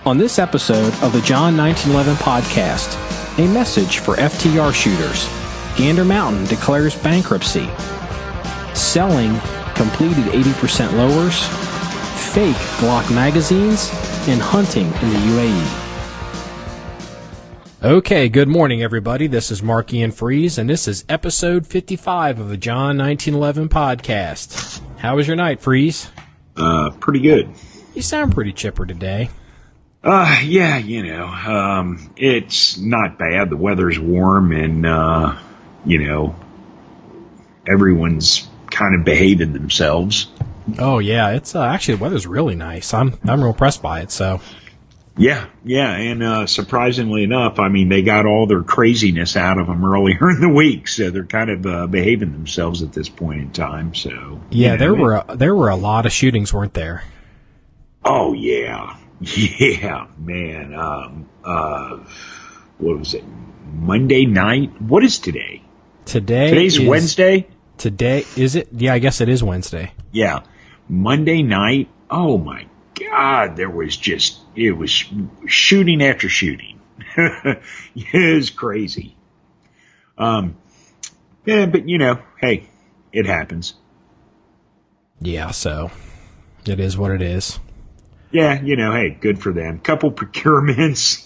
On this episode of the John1911 Podcast, a message for FTR shooters. Gander Mountain declares bankruptcy. Selling completed 80% lowers. Fake Glock magazines. And hunting in the UAE. Okay, good morning, everybody. This is Marky and Freeze, and this is episode 55 of the John1911 Podcast. How was your night, Freeze? Pretty good. You sound pretty chipper today. Yeah, it's not bad. The weather's warm and, everyone's kind of behaving themselves. Oh, yeah, it's, actually, the weather's really nice. I'm real impressed by it, so. Yeah, and, surprisingly enough, I mean, they got all their craziness out of them earlier in the week, so they're kind of, behaving themselves at this point in time, so. Yeah, there were a lot of shootings, weren't there? Oh, yeah. Yeah, man. What was it? Monday night? What is today? Today's Wednesday? Today, is it? Yeah, I guess it is Wednesday. Yeah. Monday night. Oh my God. It was shooting after shooting. It was crazy. Yeah, but hey, it happens. Yeah, so it is what it is. Yeah, hey, good for them. Couple procurements,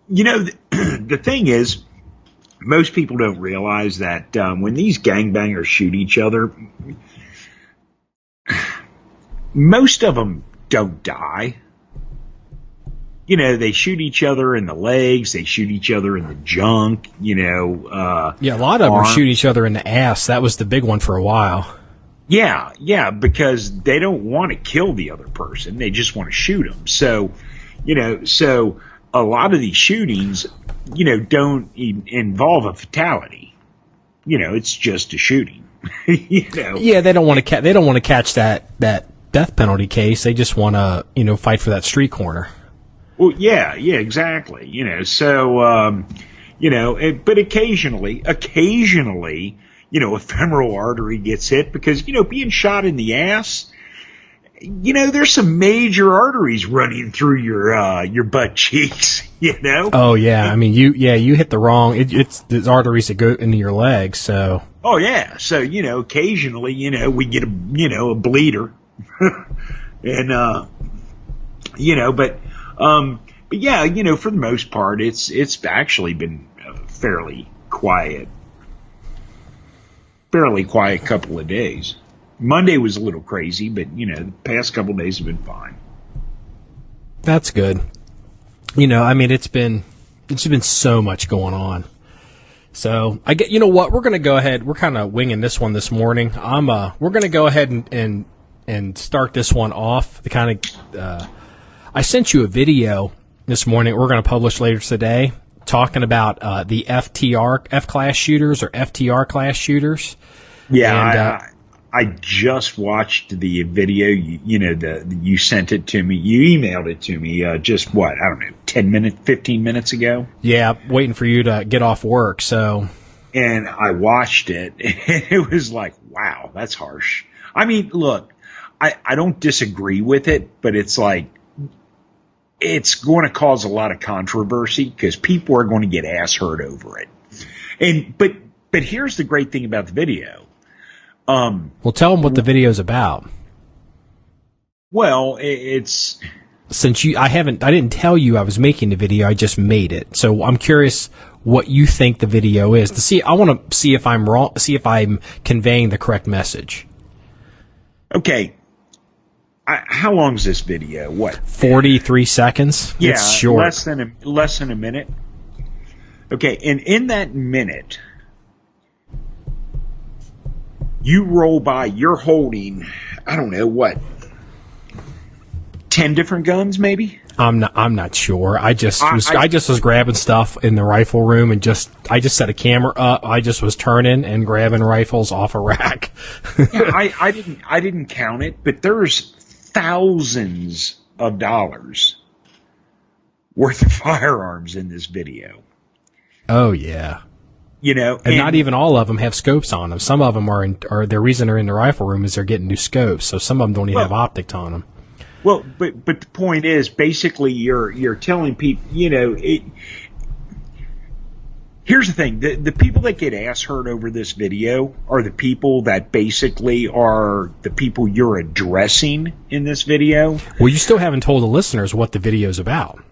the thing is, most people don't realize that when these gangbangers shoot each other, most of them don't die. They shoot each other in the legs, they shoot each other in the junk, Yeah, a lot of them shoot each other in the ass. That was the big one for a while. Yeah, because they don't want to kill the other person. They just want to shoot them. So, so a lot of these shootings, don't involve a fatality. It's just a shooting. Yeah, they don't want to catch that death penalty case. They just want to, fight for that street corner. Well, yeah, exactly. So, but occasionally, a femoral artery gets hit because, being shot in the ass, there's some major arteries running through your butt cheeks, Oh, yeah. I mean, you hit the wrong, it's the arteries that go into your legs, so. Oh, yeah. So, occasionally, we get a bleeder. And, but yeah, for the most part, it's actually been fairly quiet couple of days. Monday was a little crazy, but the past couple of days have been fine. That's good. I mean, it's been so much going on. So I get, what, we're going to go ahead. We're kind of winging this one this morning. We're going to go ahead and start this one off. I sent you a video this morning. We're going to publish later today, talking about the F-class shooters or FTR class shooters. Yeah, and, I just watched the video. You sent it to me. You emailed it to me. Just what? I don't know, 15 minutes ago. Yeah, waiting for you to get off work. So, and I watched it, and it was like, wow, that's harsh. I mean, look, I don't disagree with it, but it's like, it's going to cause a lot of controversy because people are going to get ass hurt over it. But here's the great thing about the video. Well, tell them what the video's about. Well, it's since I didn't tell you I was making the video. I just made it. So I'm curious what you think the video is. I want to see if I'm wrong. See if I'm conveying the correct message. Okay. How long is this video? What? 43 seconds. Yeah, it's short. Less than a minute. Okay, and in that minute, you roll by. You're holding, I don't know what, 10 different guns, maybe. I'm not sure. I just was grabbing stuff in the rifle room and I just set a camera up. I just was turning and grabbing rifles off a rack. Yeah, I didn't count it, but there's thousands of dollars worth of firearms in this video. Oh yeah. And not even all of them have scopes on them. Some of them are the reason they're in the rifle room is they're getting new scopes. So some of them don't even have optics on them. Well, but the point is, basically, you're telling people, here's the thing: the people that get ass hurt over this video are the people that basically are the people you're addressing in this video. Well, you still haven't told the listeners what the video's about.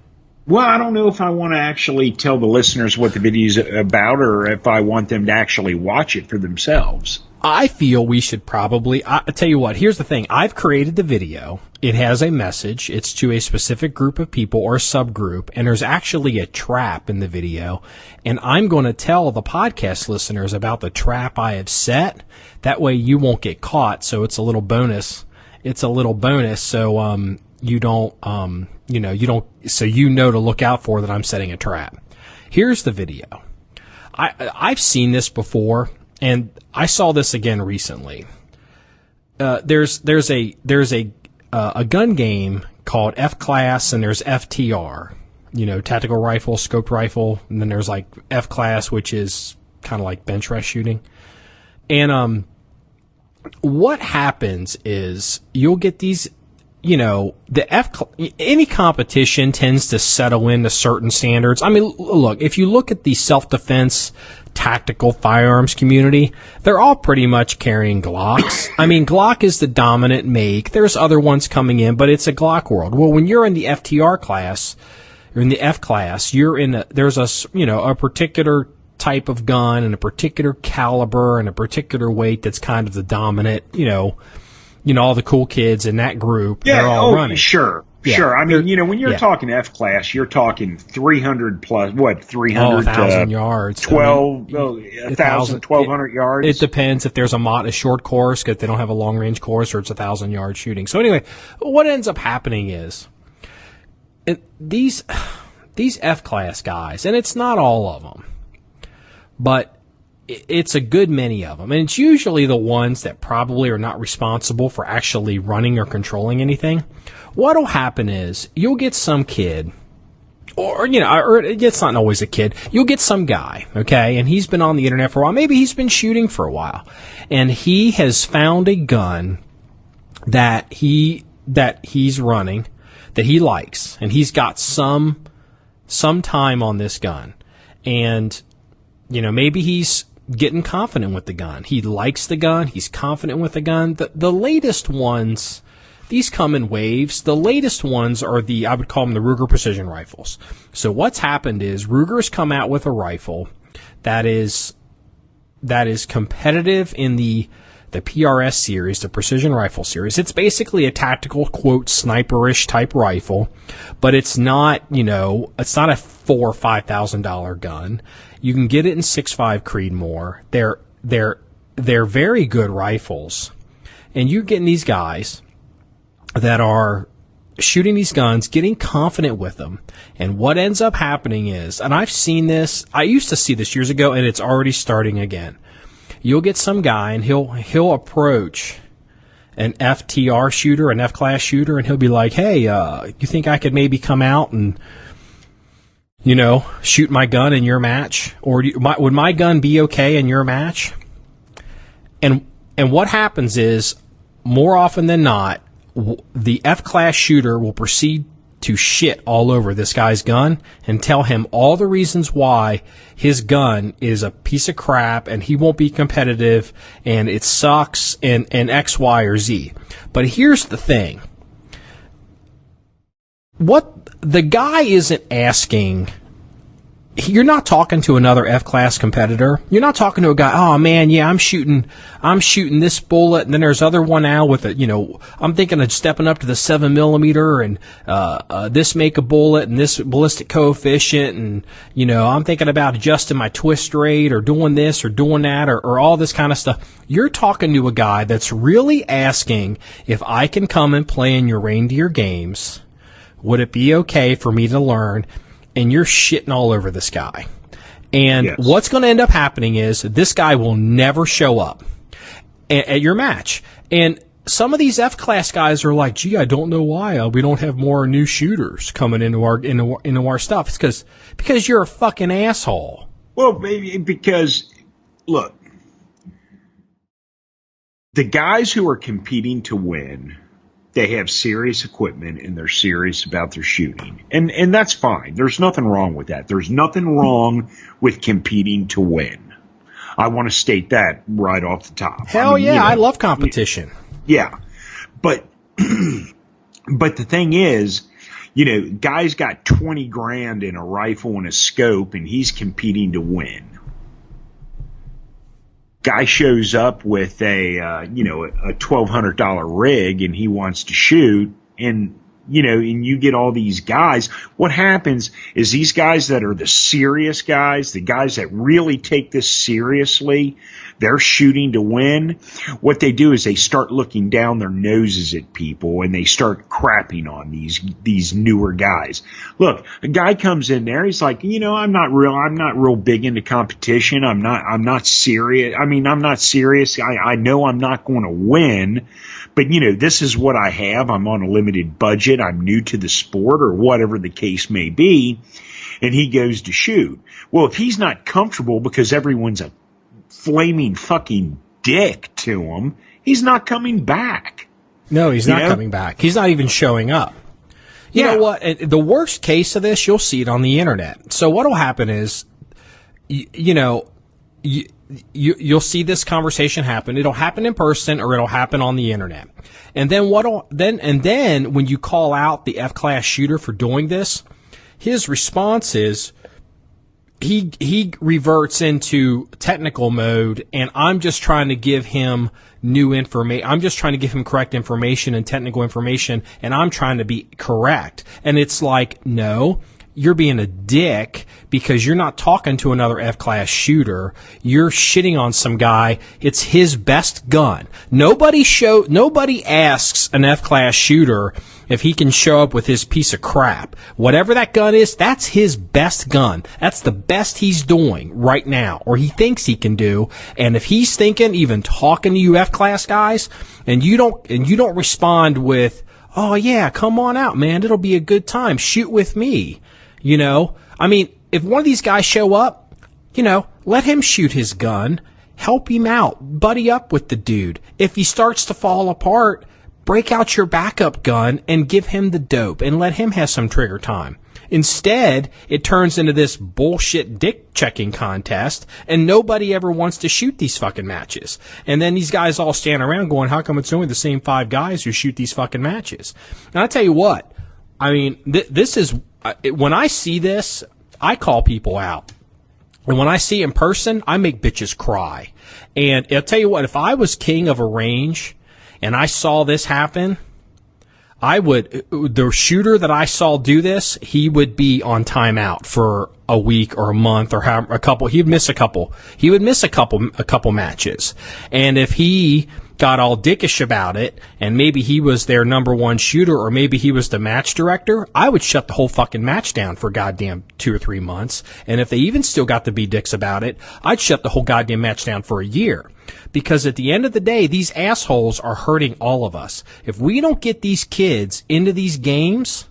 Well, I don't know if I want to actually tell the listeners what the video's about, or if I want them to actually watch it for themselves. I feel we should probably, I tell you what, here's the thing. I've created the video. It has a message. It's to a specific group of people or subgroup, and there's actually a trap in the video. And I'm going to tell the podcast listeners about the trap I have set. That way you won't get caught. So it's a little bonus. So, you don't, so you know to look out for that I'm setting a trap. Here's the video. I've seen this before, and I saw this again recently. There's a gun game called F-Class, and there's FTR, tactical rifle, scoped rifle, and then there's like F-Class, which is kind of like bench rest shooting. And what happens is you'll get these, any competition tends to settle into certain standards. I mean, look, if you look at the self-defense tactical firearms community, they're all pretty much carrying Glocks. I mean, Glock is the dominant make. There's other ones coming in, but it's a Glock world. Well, when you're in the FTR class, or in the F class, there's a particular type of gun and a particular caliber and a particular weight that's kind of the dominant, all the cool kids in that group, they're all running. Sure. Yeah. Sure. I mean, when you're talking F-Class, you're talking 300 plus, 300? 1,000 yards. 1,000, 1,200 yards. It depends if there's a short course, because they don't have a long-range course, or it's 1,000-yard shooting. So anyway, what ends up happening is these F-Class guys, and it's not all of them, but it's a good many of them. And it's usually the ones that probably are not responsible for actually running or controlling anything. What'll happen is you'll get some kid, or it's not always a kid. You'll get some guy, okay, and he's been on the internet for a while. Maybe he's been shooting for a while, and he has found a gun that he's running that he likes, and he's got some time on this gun, and maybe he's getting confident with the gun. He likes the gun. He's confident with the gun. The latest ones, these come in waves. The latest ones are I would call them the Ruger precision rifles. So what's happened is Ruger's come out with a rifle that is competitive in the PRS series, the precision rifle series. It's basically a tactical, quote, sniperish type rifle, but it's not, it's not a $4,000 or $5,000 gun. You can get it in 6.5 Creedmoor. They're very good rifles, and you're getting these guys that are shooting these guns, getting confident with them. And what ends up happening is, and I've seen this, I used to see this years ago, and it's already starting again. You'll get some guy, and he'll approach an FTR shooter, an F-class shooter, and he'll be like, hey, you think I could maybe come out and, shoot my gun in your match? Or would my gun be okay in your match? And what happens is, more often than not, the F-class shooter will proceed to shit all over this guy's gun and tell him all the reasons why his gun is a piece of crap and he won't be competitive and it sucks and X, Y, or Z. But here's the thing. What the guy isn't asking, you're not talking to another F-class competitor. You're not talking to a guy, oh man, yeah, I'm shooting this bullet, and then there's other one out with I'm thinking of stepping up to the 7mm and this make a bullet and this ballistic coefficient, and I'm thinking about adjusting my twist rate or doing this or doing that or all this kind of stuff. You're talking to a guy that's really asking, if I can come and play in your reindeer games, would it be okay for me to learn? And you're shitting all over this guy. And yes. What's going to end up happening is this guy will never show up at your match. And some of these F-class guys are like, gee, I don't know why we don't have more new shooters coming into our stuff. It's because you're a fucking asshole. Well, maybe because, look, the guys who are competing to win they have serious equipment and they're serious about their shooting. And that's fine. There's nothing wrong with that. There's nothing wrong with competing to win. I want to state that right off the top. Hell yeah, I love competition. Yeah. But the thing is, guy's got 20 grand in a rifle and a scope and he's competing to win. Guy shows up with a $1,200 rig and he wants to shoot, and you get all these guys. What happens is these guys that are the serious guys, the guys that really take this seriously, they're shooting to win. What they do is they start looking down their noses at people and they start crapping on these newer guys. Look, a guy comes in there, he's like, I'm not real big into competition. I'm not serious. I'm not serious. I know I'm not going to win, but this is what I have. I'm on a limited budget. I'm new to the sport or whatever the case may be. And he goes to shoot. Well, if he's not comfortable because everyone's a flaming fucking dick to him, he's not coming back. No, he's not coming back. He's not even showing up. You know what? The worst case of this, you'll see it on the internet. So what'll happen is, you'll see this conversation happen. It'll happen in person or it'll happen on the internet. And then then when you call out the F-class shooter for doing this, his response is, he reverts into technical mode, and I'm just trying to give him new information. I'm just trying to give him correct information and technical information, and I'm trying to be correct. And it's like, no, you're being a dick because you're not talking to another F-class shooter. You're shitting on some guy. It's his best gun. Nobody asks an F-class shooter if he can show up with his piece of crap. Whatever that gun is, that's his best gun. That's the best he's doing right now, or he thinks he can do. And if he's thinking, even talking to you F-class guys, and you don't respond with, oh yeah, come on out, man, it'll be a good time, shoot with me. If one of these guys show up, let him shoot his gun, help him out, buddy up with the dude. If he starts to fall apart, break out your backup gun and give him the dope and let him have some trigger time. Instead, it turns into this bullshit dick checking contest, and nobody ever wants to shoot these fucking matches. And then these guys all stand around going, how come it's only the same 5 guys who shoot these fucking matches? And I tell you what, this is, when I see this, I call people out. And when I see it in person, I make bitches cry. And I'll tell you what, if I was king of a range and I saw this happen, the shooter that I saw do this, he would be on timeout for a week or a month or he'd miss a couple matches. And if he got all dickish about it, and maybe he was their number one shooter, or maybe he was the match director, I would shut the whole fucking match down for goddamn 2 or 3 months. And if they even still got to be dicks about it, I'd shut the whole goddamn match down for a year. Because at the end of the day, these assholes are hurting all of us. If we don't get these kids into these games,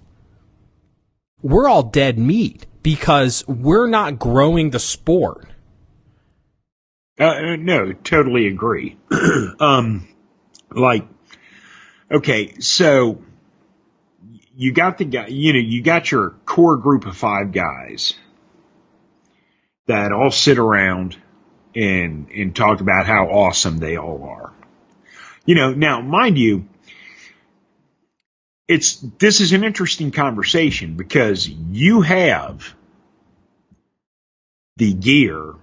we're all dead meat, because we're not growing the sport. No, totally agree. Okay, so you got the guy, you got your core group of 5 guys that all sit around and talk about how awesome they all are. Now, mind you, this is an interesting conversation because you have the gear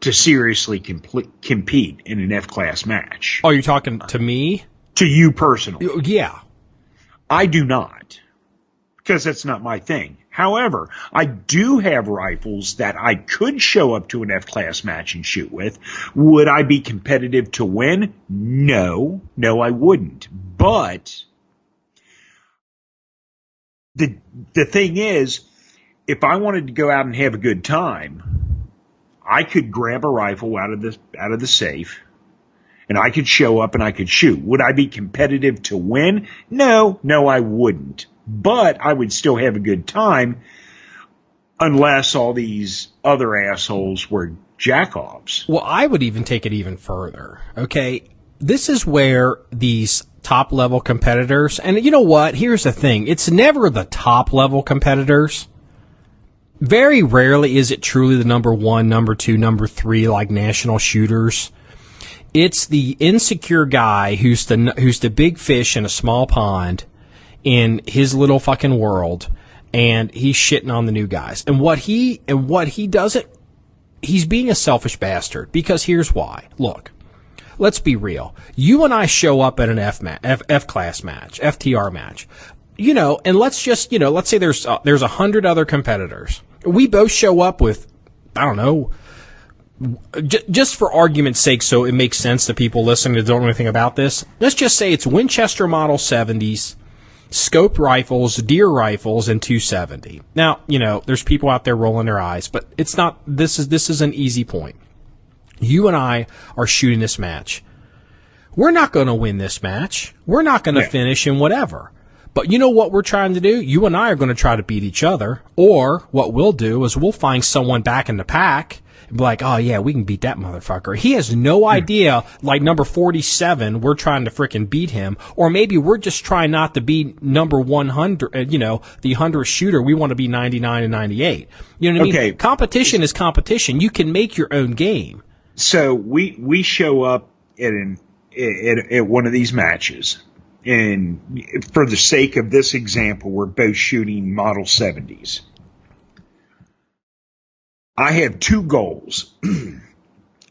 to seriously compete in an F-class match. Oh, you're talking to me? To you personally. Yeah. I do not, because that's not my thing. However, I do have rifles that I could show up to an F-class match and shoot with. Would I be competitive to win? No, I wouldn't. But the thing is, if I wanted to go out and have a good time, I could grab a rifle out of the safe, and I could show up and I could shoot. Would I be competitive to win? No, I wouldn't. But I would still have a good time, unless all these other assholes were jackoffs. Well, I would even take it even further. Okay, this is where these top level competitors, and you know what? Here's the thing. It's never the top level competitors. Very rarely is it truly the number 1, number 2, number 3, like national shooters. It's the insecure guy who's the big fish in a small pond in his little fucking world, and he's shitting on the new guys. And what he does it, he's being a selfish bastard, because here's why. Look, let's be real. You and I show up at an F class match, FTR match, and let's say there's 100 other competitors. We both show up with, I don't know, just for argument's sake, so it makes sense to people listening that don't know anything about this. Let's just say it's Winchester Model 70s, scope rifles, deer rifles, and 270. Now, there's people out there rolling their eyes, but it's not. This is an easy point. You and I are shooting this match. We're not going to win this match. We're not going to finish in whatever. But you know what we're trying to do? You and I are going to try to beat each other. Or what we'll do is we'll find someone back in the pack and be like, oh, yeah, we can beat that motherfucker. He has no idea, like number 47, we're trying to frickin' beat him. Or maybe we're just trying not to be number 100, the 100th shooter. We want to be 99 and 98. You know what I mean? Competition is competition. You can make your own game. So we show up at one of these matches. And for the sake of this example, we're both shooting Model 70s. I have 2 goals.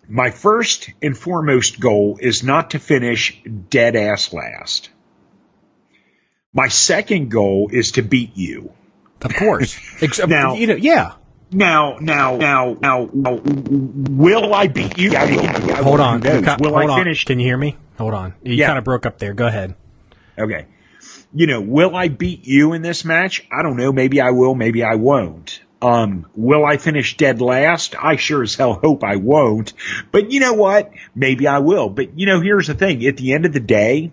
My first and foremost goal is not to finish dead ass last. My second goal is to beat you. Of course. Now, yeah. Now, will I beat you? Hold on. Will I finish? Can you hear me? Hold on. You kind of broke up there. Go ahead. Okay. Will I beat you in this match? I don't know. Maybe I will. Maybe I won't. Will I finish dead last? I sure as hell hope I won't. But you know what? Maybe I will. But here's the thing. At the end of the day,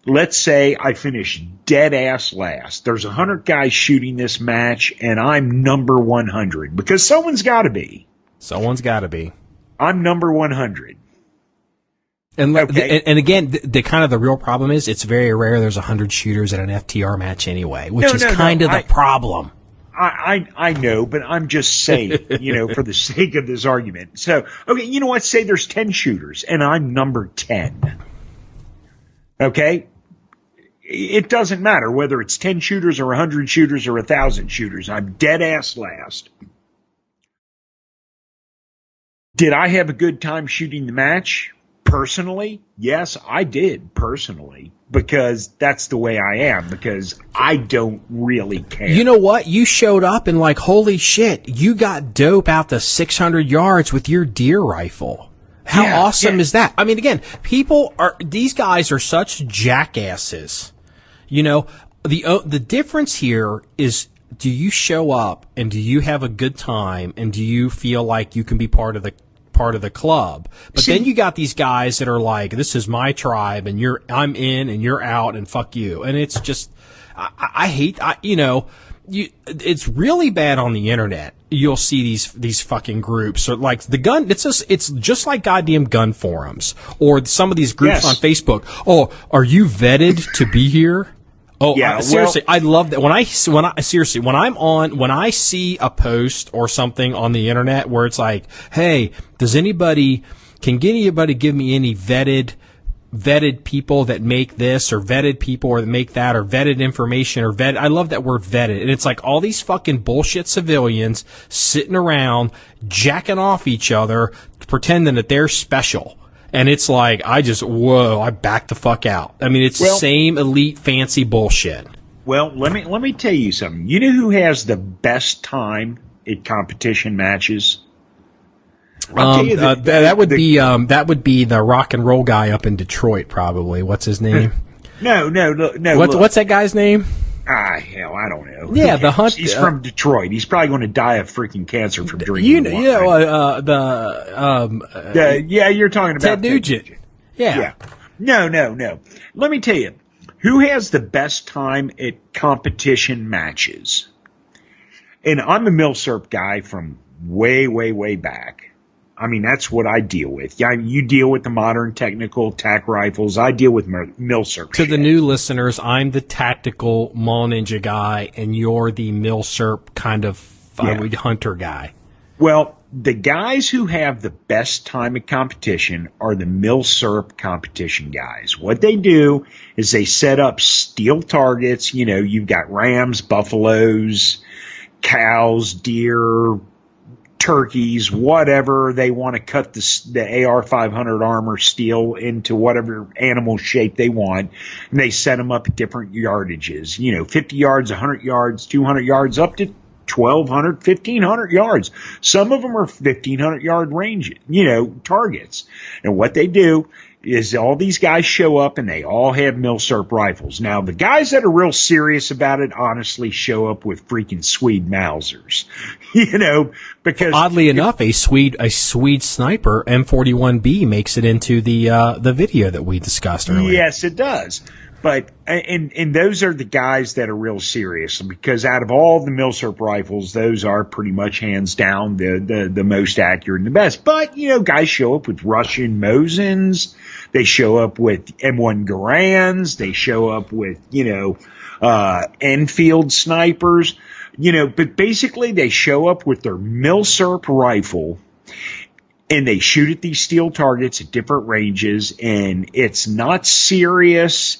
let's say I finish dead ass last. There's 100 guys shooting this match, and I'm number 100 because someone's got to be. Someone's got to be. I'm number 100. And again, the kind of the real problem is it's very rare there's 100 shooters at an FTR match anyway, which is kind of the problem. I know, but I'm just saying, for the sake of this argument. So, okay, you know what? Say there's 10 shooters, and I'm number 10. Okay? It doesn't matter whether it's 10 shooters or 100 shooters or 1,000 shooters. I'm dead ass last. Did I have a good time shooting the match? Personally, yes, I did personally, because that's the way I am, because I don't really care. You know what? You showed up and like, holy shit, you got dope out to 600 yards with your deer rifle. How awesome is that? I mean, again, these guys are such jackasses. The difference here is, do you show up and do you have a good time and do you feel like you can be part of the club? But then you got these guys that are like, this is my tribe and I'm in and you're out and fuck you. And it's just, I hate, it's really bad on the internet. You'll see these fucking groups, or like it's just like goddamn gun forums or some of these groups on Facebook. Oh, are you vetted to be here? Oh, yeah, seriously, I love that. When I see a post or something on the internet where it's like, hey, can anybody give me any vetted people that make this, or vetted people or that make that, or vetted information, or vetted. I love that word vetted. And it's like all these fucking bullshit civilians sitting around jacking off each other, pretending that they're special. And it's like, I back the fuck out. I mean, it's the same elite fancy bullshit. Well, let me tell you something. You know who has the best time at competition matches? That would be the rock and roll guy up in Detroit, probably. What's his name? No. What's that guy's name? Hell, I don't know. Yeah, the hunt. He's from Detroit. He's probably going to die of freaking cancer from drinking. You're talking about Ted Nugent. Yeah. No. Let me tell you, who has the best time at competition matches? And I'm a Milsurp guy from way, way, way back. I mean, that's what I deal with. Yeah, you deal with the modern technical tac rifles. I deal with milsurp. To the new listeners, I'm the tactical mall ninja guy, and you're the milsurp kind of hunter guy. Well, the guys who have the best time at competition are the milsurp competition guys. What they do is they set up steel targets. You know, you've got rams, buffaloes, cows, deer, turkeys, whatever. They want to cut the AR-500 armor steel into whatever animal shape they want, and they set them up at different yardages. You know, 50 yards, 100 yards, 200 yards, up to 1,200, 1,500 yards. Some of them are 1,500 yard range, targets. And what they do is all these guys show up and they all have milsurp rifles. Now, the guys that are real serious about it honestly show up with freaking Swede Mausers, because oddly enough, a Swede sniper M41B makes it into the video that we discussed earlier. Yes, it does. But and those are the guys that are real serious, because out of all the milsurp rifles, those are pretty much hands down the most accurate and the best. But guys show up with Russian Mosins, they show up with M1 Garands, they show up with Enfield snipers, but basically they show up with their milsurp rifle. And they shoot at these steel targets at different ranges, and it's not serious.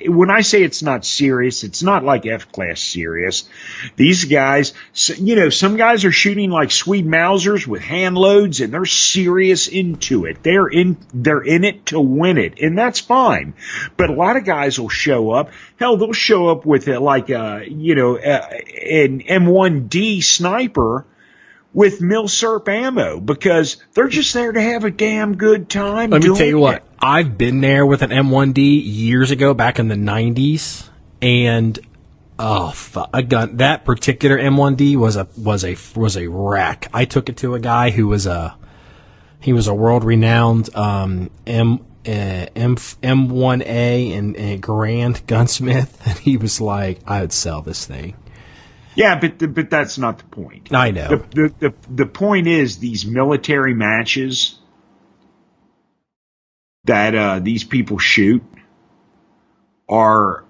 When I say it's not serious, it's not like F-class serious. These guys, some guys are shooting like Swede Mausers with hand loads, and they're serious into it. They're in it to win it, and that's fine. But a lot of guys will show up. Hell, they'll show up with an M1D sniper with milsurp ammo, because they're just there to have a damn good time. Let me tell you what, I've been there with an M1D years ago, back in the 90s, and that particular M1D was a wreck. I took it to a guy who was a world renowned M1A and Grand gunsmith, and he was like, I would sell this thing. Yeah, but that's not the point. I know. The point is, these military matches that these people shoot they're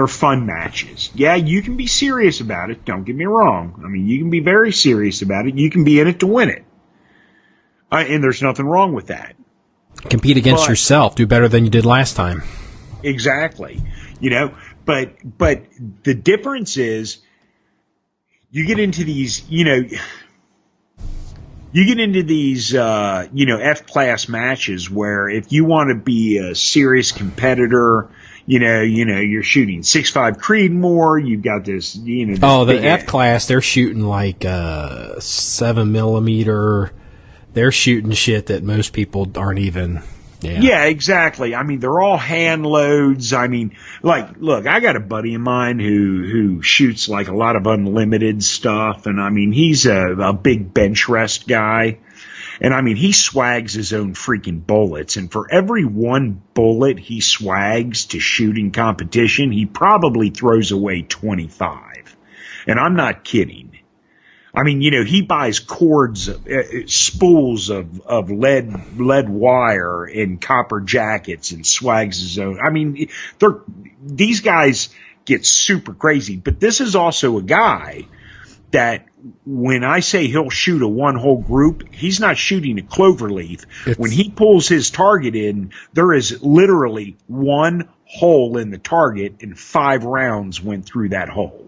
fun matches. Yeah, you can be serious about it. Don't get me wrong. I mean, you can be very serious about it. You can be in it to win it, and there's nothing wrong with that. Compete against yourself. Do better than you did last time. Exactly. But the difference is, you get into these, F-class matches where if you want to be a serious competitor, you're shooting 6.5 Creedmoor, you've got this, the F-class, they're shooting like 7mm. They're shooting shit that most people aren't even. Yeah, exactly. I mean, they're all hand loads. I mean, look, I got a buddy of mine who shoots like a lot of unlimited stuff, and I mean, he's a big bench rest guy, and I mean, he swags his own freaking bullets, and for every one bullet he swags to shoot in competition, he probably throws away 25. And I'm not kidding. I mean, he buys cords, spools of lead wire and copper jackets and swags his own. I mean, these guys get super crazy. But this is also a guy that, when I say he'll shoot a one whole group, he's not shooting a clover leaf. When he pulls his target in, there is literally one hole in the target, and 5 rounds went through that hole.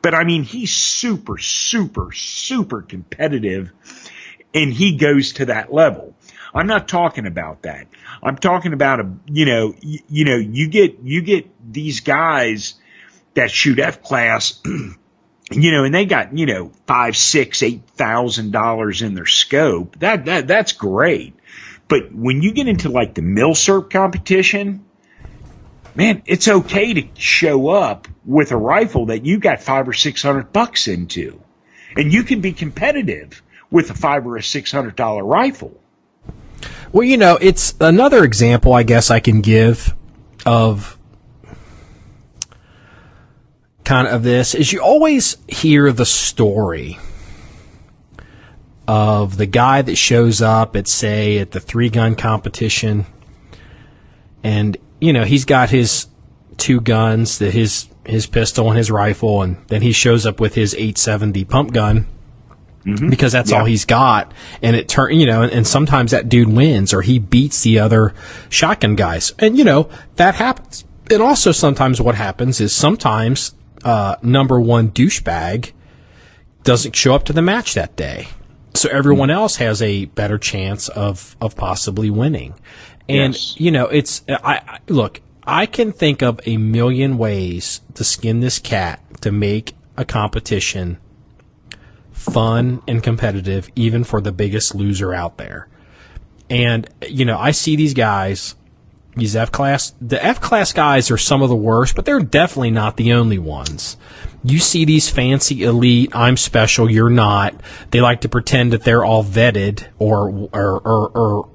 But I mean, he's super, super, super competitive, and he goes to that level. I'm not talking about that. I'm talking about you get these guys that shoot F-class, and they got $5,000, $6,000, $8,000 in their scope. That's great. But when you get into like the milsurp competition, man, it's okay to show up with a rifle that you got $500 or $600 into, and you can be competitive with a $500 or $600 rifle. Well, it's another example, I guess, I can give of kind of this is you always hear the story of the guy that shows up at, say, at the 3-gun competition, and, you know, he's got his 2 guns, his pistol and his rifle, and then he shows up with his 870 pump gun, because that's all he's got, and and sometimes that dude wins, or he beats the other shotgun guys, and, you know, that happens. And also sometimes what happens is sometimes number 1 douchebag doesn't show up to the match that day. So everyone else has a better chance of possibly winning. And, you know, look, I can think of a million ways to skin this cat to make a competition fun and competitive, even for the biggest loser out there. And, you know, I see these guys, these the F-class guys are some of the worst, but they're definitely not the only ones. You see these fancy elite, I'm special, you're not. They like to pretend that they're all vetted, or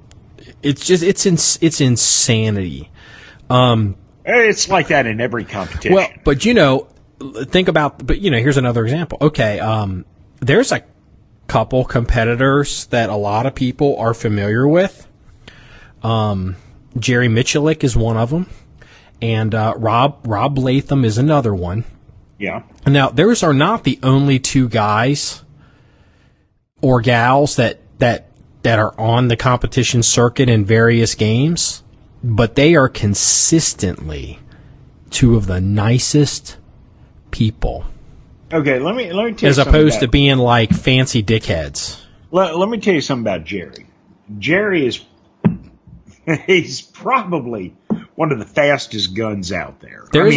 it's just, it's insanity. It's like that in every competition. Well, but you know, here's another example. Okay. There's a couple competitors that a lot of people are familiar with. Jerry Michalik is one of them, and Rob Latham is another one. Yeah. Now, those are not the only 2 guys or gals that are on the competition circuit in various games, but they are consistently 2 of the nicest people. Okay, let me tell you as opposed to being like fancy dickheads. Let me tell you something about Jerry. Jerry he's probably one of the fastest guns out there. There's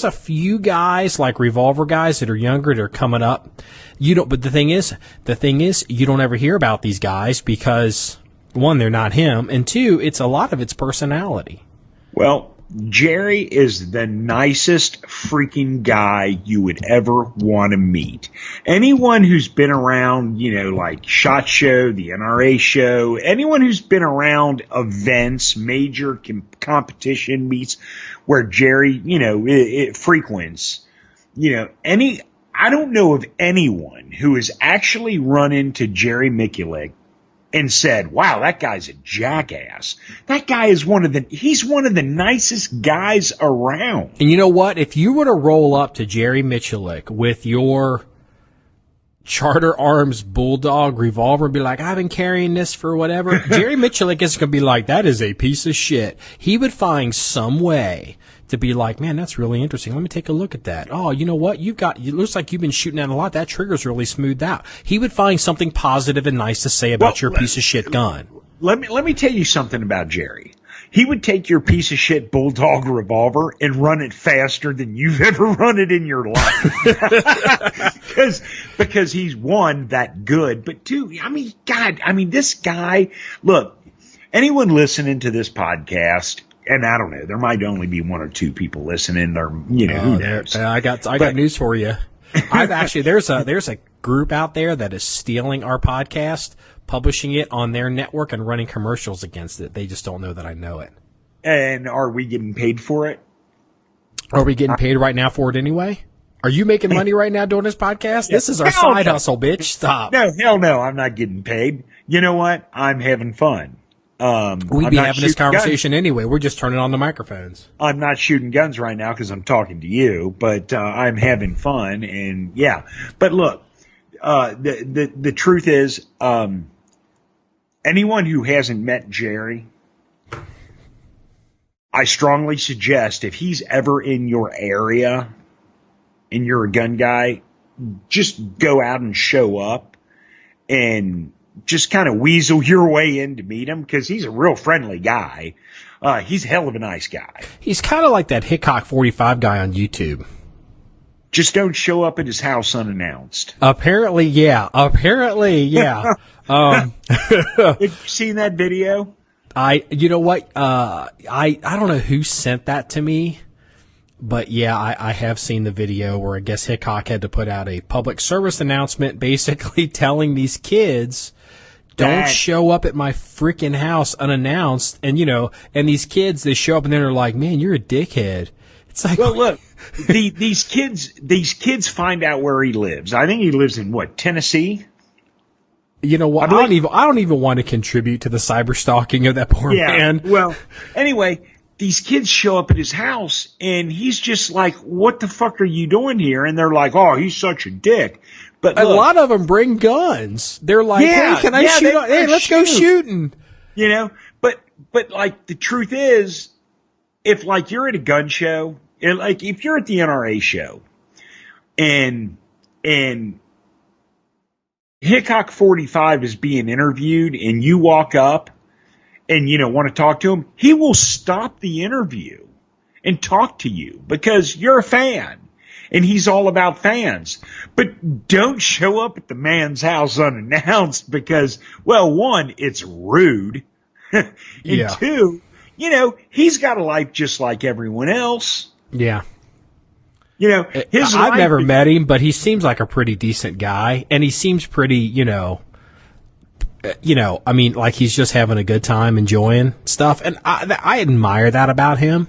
a few guys like revolver guys that are younger that are coming up. But the thing is, you don't ever hear about these guys because 1, they're not him, and 2, it's a lot of it's personality. Well, Jerry is the nicest freaking guy you would ever want to meet. Anyone who's been around, you know, like SHOT Show, the NRA show, anyone who's been around events, major competition meets where Jerry, you know, it frequents, you know, I don't know of anyone who has actually run into Jerry Michalik and said, wow, that guy's a jackass. That guy is he's one of the nicest guys around. And you know what? If you were to roll up to Jerry Michalik with your Charter Arms Bulldog revolver and be like, I've been carrying this for whatever, Jerry Michalik is going to be like, that is a piece of shit. He would find some way to be like, man, that's really interesting. Let me take a look at that. Oh, you know what? It looks like you've been shooting at a lot. That trigger's really smoothed out. He would find something positive and nice to say about your piece of shit gun. Let me tell you something about Jerry. He would take your piece of shit Bulldog revolver and run it faster than you've ever run it in your life. Because he's 1, that good, but 2, this guy, look, anyone listening to this podcast, and I don't know, there might only be 1 or 2 people listening, or, you know, who knows? I got news for you. There's a group out there that is stealing our podcast, publishing it on their network, and running commercials against it. They just don't know that I know it. And are we getting paid for it? Are we getting paid right now for it anyway? Are you making money right now doing this podcast? This is our side hustle, bitch. Stop. No, hell no, I'm not getting paid. You know what? I'm having fun. We'd be having this conversation anyway. We're just turning on the microphones. I'm not shooting guns right now because I'm talking to you, but I'm having fun, and yeah. But look, the truth is, anyone who hasn't met Jerry, I strongly suggest if he's ever in your area and you're a gun guy, just go out and show up and just kind of weasel your way in to meet him, because he's a real friendly guy. He's a hell of a nice guy. He's kind of like that Hickok 45 guy on YouTube. Just don't show up at his house unannounced. Apparently, yeah. Have you seen that video? You know what? I don't know who sent that to me, but yeah, I have seen the video where I guess Hickok had to put out a public service announcement basically telling these kids, don't show up at my freaking house unannounced. And, you know, and these kids, they show up and they're like, man, you're a dickhead. It's like, well, look, these kids find out where he lives. I think he lives in what, Tennessee? You know what? I don't even want to contribute to the cyber stalking of that poor man. Well, anyway, these kids show up at his house and he's just like, what the fuck are you doing here? And they're like, oh, he's such a dick. But a lot of them bring guns. They're like, hey, can I shoot? Hey, let's go shooting. You know, but like the truth is, if like you're at a gun show, and like if you're at the NRA show and Hickok 45 is being interviewed and you walk up and, you know, want to talk to him, he will stop the interview and talk to you because you're a fan and he's all about fans. But don't show up at the man's house unannounced because, well, one, it's rude. And two, you know, he's got a life just like everyone else. Yeah. You know, I've never met him, but he seems like a pretty decent guy, and he seems pretty, you know, I mean, like he's just having a good time, enjoying stuff, and I admire that about him.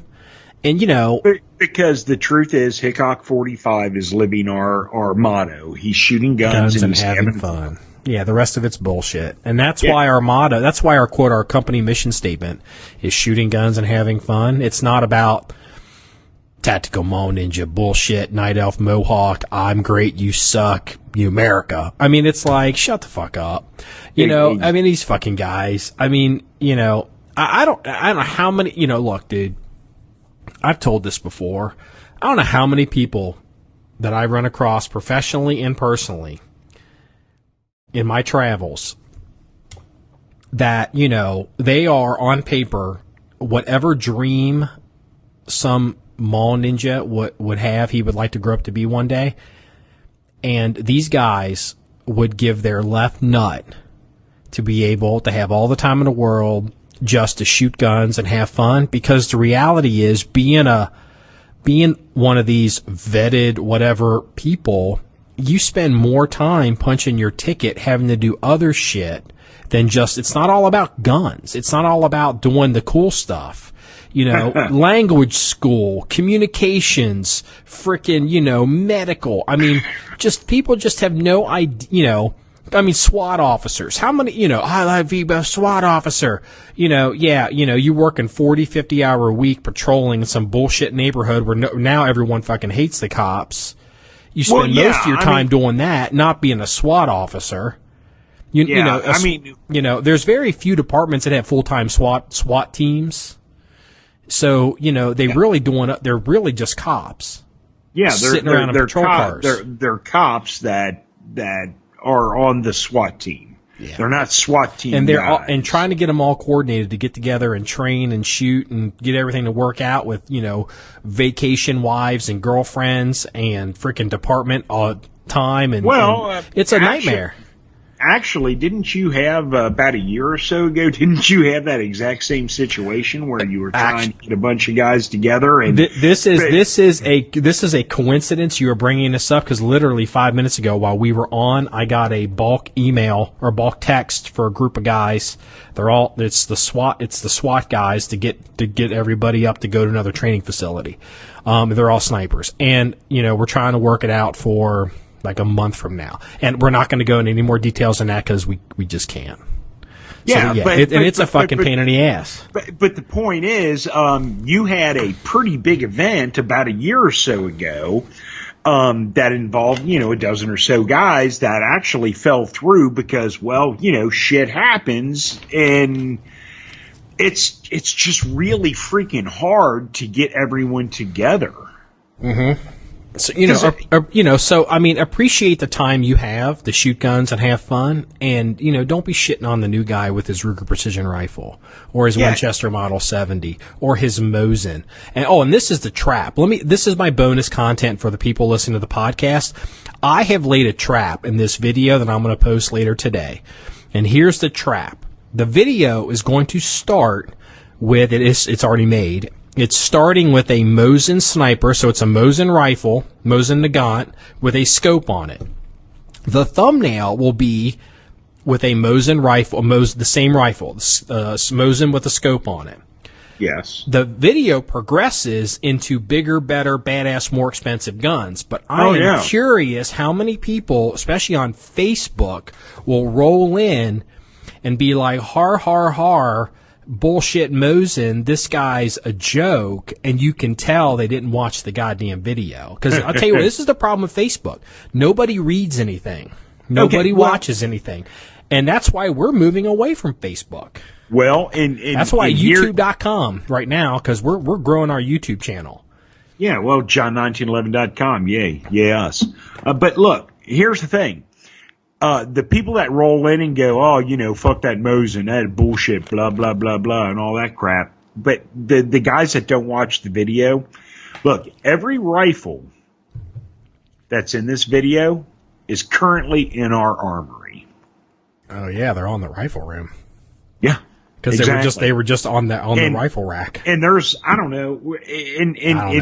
And you know, because the truth is, Hickok 45 is living our motto. He's shooting guns and he's having fun. Yeah, the rest of it's bullshit, and that's why our motto, that's why our quote, our company mission statement is shooting guns and having fun. It's not about Tactical Mo Ninja bullshit, Night Elf Mohawk, I'm great, you suck, you America. I mean, it's like, shut the fuck up. You know, I mean, these fucking guys. I mean, you know, I don't know how many, you know, look, dude, I've told this before. I don't know how many people that I run across professionally and personally in my travels that, you know, they are on paper, whatever dream some mall ninja would have, he would like to grow up to be one day. And these guys would give their left nut to be able to have all the time in the world just to shoot guns and have fun, because the reality is being one of these vetted whatever people, you spend more time punching your ticket having to do other shit than just, it's not all about guns. It's not all about doing the cool stuff. You know, language school, communications, frickin', you know, medical. I mean, just people just have no idea, you know, I mean, SWAT officers. How many, you know, I like Viva SWAT officer. You know, yeah, you know, you working 40, 50 hour a week patrolling some bullshit neighborhood where now everyone fucking hates the cops. You spend most of your time doing that, not being a SWAT officer. You know, there's very few departments that have full-time SWAT teams. So, you know, they're really just cops. Yeah, sitting around in patrol cars. They're cops that are on the SWAT team. Yeah. They're not SWAT team and guys. And trying to get them all coordinated to get together and train and shoot and get everything to work out with, you know, vacation wives and girlfriends and freaking department time. And it's a nightmare. Actually, didn't you have about a year or so ago? Didn't you have that exact same situation where you were trying to get a bunch of guys together? And this is a coincidence. You are bringing this up because literally 5 minutes ago, while we were on, I got a bulk email or bulk text for a group of guys. It's the SWAT guys to get everybody up to go to another training facility. They're all snipers, and you know we're trying to work it out for like a month from now, and we're not going to go into any more details than that because we just can't. Yeah, so, it's a fucking pain in the ass. But the point is, you had a pretty big event about a year or so ago that involved, you know, a dozen or so guys that actually fell through because, well, you know, shit happens, and it's just really freaking hard to get everyone together. Mm-hmm. So, so, I mean, appreciate the time you have to shoot guns and have fun. And, you know, don't be shitting on the new guy with his Ruger precision rifle or his Winchester Model 70 or his Mosin. And this is the trap. This is my bonus content for the people listening to the podcast. I have laid a trap in this video that I'm going to post later today. And here's the trap. The video is going to start with, it's already made. It's starting with a Mosin sniper, so it's a Mosin rifle, Mosin Nagant, with a scope on it. The thumbnail will be with a Mosin rifle, the same rifle, Mosin with a scope on it. Yes. The video progresses into bigger, better, badass, more expensive guns. But I am curious how many people, especially on Facebook, will roll in and be like, har, har, har, bullshit Mosin, this guy's a joke, and you can tell they didn't watch the goddamn video. Because I'll tell you what, this is the problem with Facebook. Nobody reads anything. Nobody watches anything. And that's why we're moving away from Facebook. Well, that's why YouTube.com right now, because we're growing our YouTube channel. Yeah, well, John1911.com, yay, us. But look, here's the thing. The people that roll in and go, oh, you know, fuck that Mosin, that bullshit, blah, blah, blah, blah, and all that crap. But the guys that don't watch the video, look, every rifle that's in this video is currently in our armory. Oh, yeah, they're on the rifle room. Yeah. Because they were just on the rifle rack. And there's, I don't know,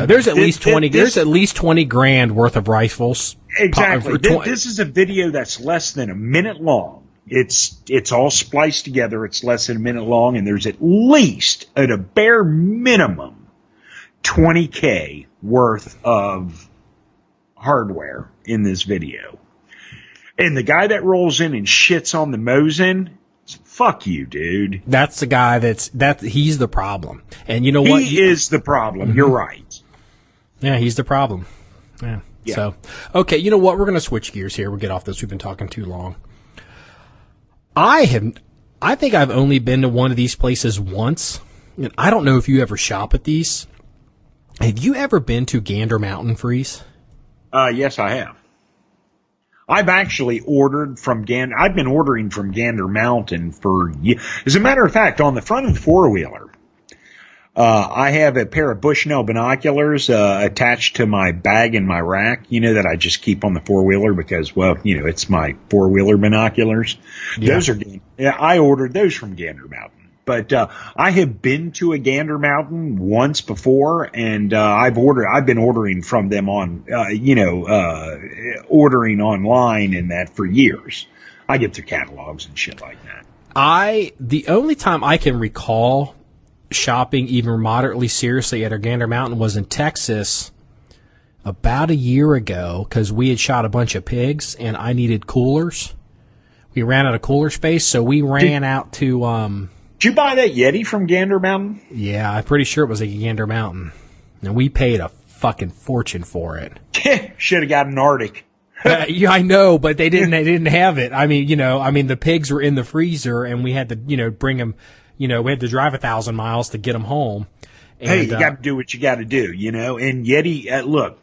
there's at least 20 there's at least 20 grand worth of rifles. Exactly. This is a video that's less than a minute long. It's all spliced together. It's less than a minute long, and there's at least, at a bare minimum, $20K worth of hardware in this video. And the guy that rolls in and shits on the Mosin, fuck you, dude. That's the guy he's the problem. And you know what? He is the problem. Mm-hmm. You're right. Yeah, he's the problem. Yeah. So, okay, you know what? We're going to switch gears here. We'll get off this. We've been talking too long. I think I've only been to one of these places once. And I don't know if you ever shop at these. Have you ever been to Gander Mountain Freeze? Yes, I have. I've actually ordered from Gander. I've been ordering from Gander Mountain for years. As a matter of fact, on the front of the four-wheeler, I have a pair of Bushnell binoculars attached to my bag in my rack, you know, that I just keep on the four-wheeler because, well, you know, it's my four-wheeler binoculars. Yeah. I ordered those from Gander Mountain. But I have been to a Gander Mountain once before, and I've been ordering from them on, ordering online and that for years. I get their catalogs and shit like that. The only time I can recall shopping even moderately seriously at a Gander Mountain was in Texas about a year ago, because we had shot a bunch of pigs and I needed coolers. We ran out of cooler space, so we ran out to Did you buy that Yeti from Gander Mountain? Yeah, I'm pretty sure it was a Gander Mountain. And we paid a fucking fortune for it. Should have got an Arctic. Yeah, I know, but they didn't have it. I mean, the pigs were in the freezer and we had to, bring them, we had to drive 1,000 miles to get them home. And, hey, you got to do what you got to do, and Yeti, look.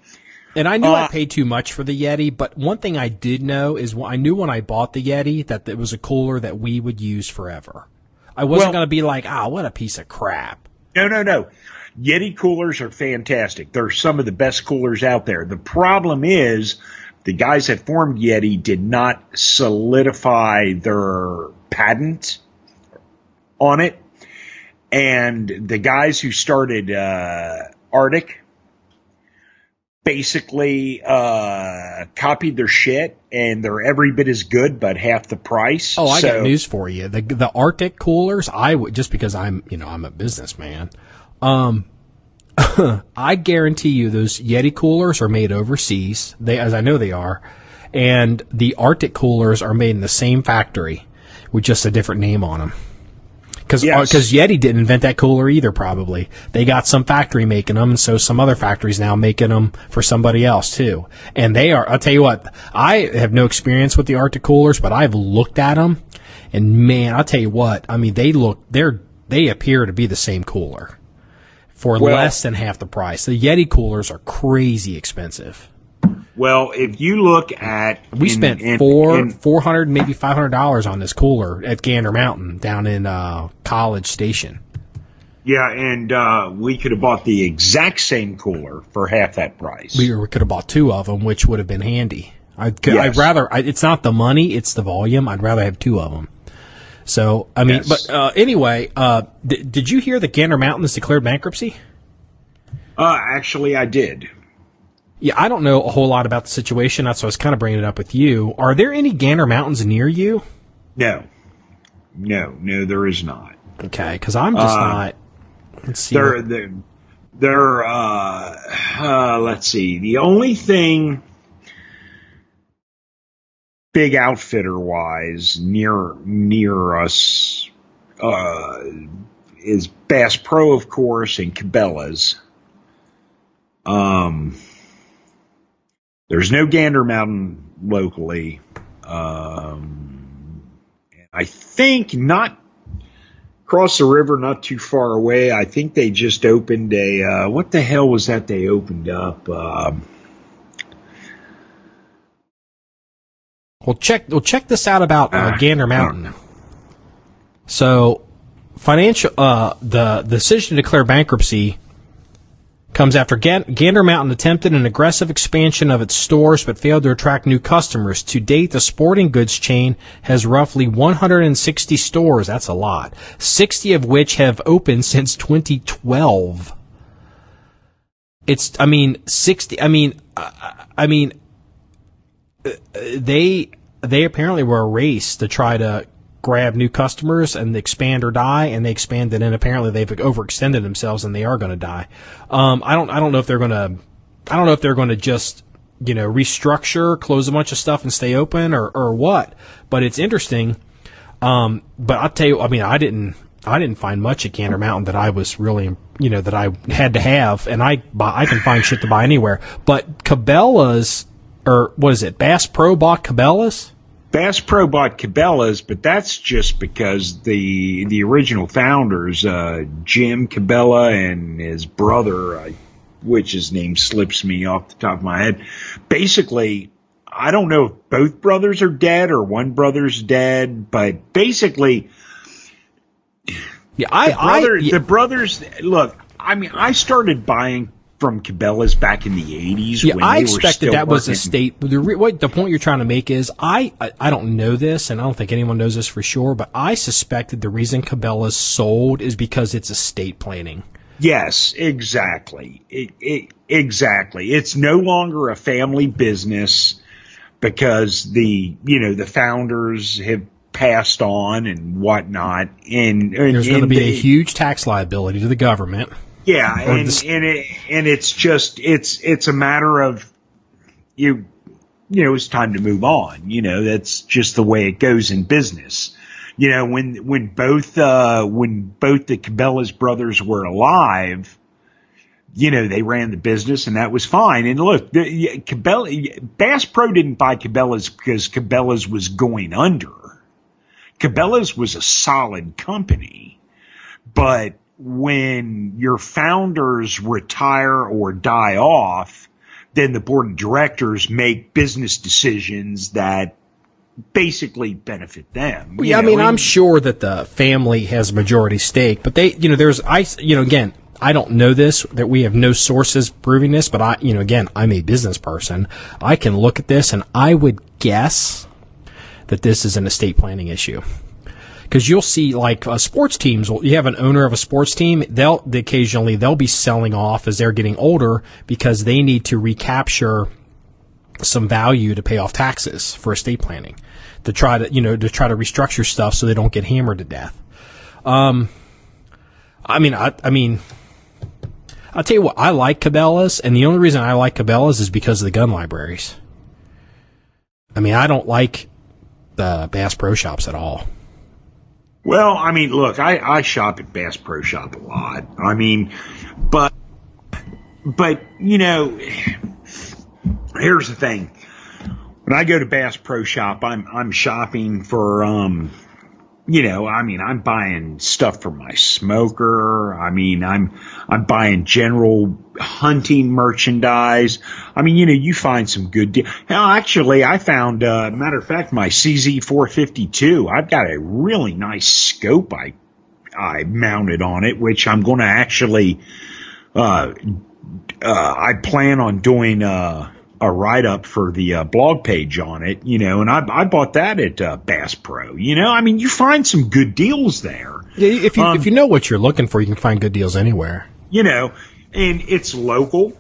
And I knew I paid too much for the Yeti, but one thing I did know is I knew when I bought the Yeti that it was a cooler that we would use forever. I wasn't going to be like, what a piece of crap. No. Yeti coolers are fantastic. They're some of the best coolers out there. The problem is the guys that formed Yeti did not solidify their patent on it. And the guys who started Arctic basically copied their shit, and they're every bit as good but half the price. I got news for you. The Arctic coolers, I would, just because I'm a businessman, I guarantee you those Yeti coolers are made overseas. As I know they are, and the Arctic coolers are made in the same factory with just a different name on them. Because Yeti didn't invent that cooler either, probably. They got some factory making them, and so some other factories now making them for somebody else, too. And they are, I'll tell you what, I have no experience with the Arctic coolers, but I've looked at them, and man, I'll tell you what, I mean, they appear to be the same cooler for less than half the price. The Yeti coolers are crazy expensive. Well, if you look at... We spent $400, maybe $500 on this cooler at Gander Mountain down in College Station. Yeah, and we could have bought the exact same cooler for half that price. We could have bought two of them, which would have been handy. I'd rather... it's not the money, it's the volume. I'd rather have two of them. So, I mean... Yes. But anyway, did you hear that Gander Mountain has declared bankruptcy? Actually, I did. Yeah, I don't know a whole lot about the situation. That's why I was kind of bringing it up with you. Are there any Gander Mountains near you? No, there is not. Okay, because I'm just not. Let's see. Let's see. The only thing big outfitter wise near us is Bass Pro, of course, and Cabela's. There's no Gander Mountain locally. I think not across the river, not too far away. I think they just opened a, what the hell was that they opened up? Well, check this out about Gander Mountain. So, the decision to declare bankruptcy comes after Gander Mountain attempted an aggressive expansion of its stores but failed to attract new customers. To date, the sporting goods chain has roughly 160 stores. That's a lot. 60 of which have opened since 2012. They apparently were a race to try to grab new customers and expand or die, and they expanded, and apparently they've overextended themselves and they are going to die. I don't know if they're going to just, restructure, close a bunch of stuff and stay open or what, but it's interesting. But I'll tell you, I didn't find much at Gander Mountain that I was really, that I had to have, and I can find shit to buy anywhere. But Cabela's, or what is it? Bass Pro bought Cabela's? Bass Pro bought Cabela's, but that's just because the original founders, Jim Cabela and his brother, which his name slips me off the top of my head. Basically, I don't know if both brothers are dead or one brother's dead, but basically, the brothers. Look, I started buying from Cabela's back in the 80s. Yeah, when I they expected were that was a state. The point you're trying to make is, I don't know this, and I don't think anyone knows this for sure, but I suspected the reason Cabela's sold is because it's estate planning. Yes, exactly. Exactly. It's no longer a family business because the founders have passed on and whatnot, and there's going to be a huge tax liability to the government. Yeah, and it's just it's a matter of it's time to move on. That's just the way it goes in business. When both the Cabela's brothers were alive, they ran the business and that was fine. And look, Bass Pro didn't buy Cabela's because Cabela's was going under. Cabela's was a solid company, but when your founders retire or die off, then the board of directors make business decisions that basically benefit them. Yeah, I'm sure that the family has a majority stake, but again, I don't know this, that we have no sources proving this, but again, I'm a business person. I can look at this and I would guess that this is an estate planning issue. Because you'll see, like, sports teams, you have an owner of a sports team, they'll be selling off as they're getting older because they need to recapture some value to pay off taxes for estate planning, to try to restructure stuff so they don't get hammered to death. I'll tell you what, I like Cabela's, and the only reason I like Cabela's is because of the gun libraries. I don't like the Bass Pro Shops at all. Well, look, I shop at Bass Pro Shop a lot. But here's the thing. When I go to Bass Pro Shop, I'm shopping for, I'm buying stuff for my smoker. I'm buying general hunting merchandise. You find some good deals. Actually, I found, matter of fact, my CZ452. I've got a really nice scope I mounted on it, which I'm going to actually, I plan on doing, a write-up for the blog page on it, and I bought that at Bass Pro. You find some good deals there. Yeah, if you know what you're looking for, you can find good deals anywhere. And it's local.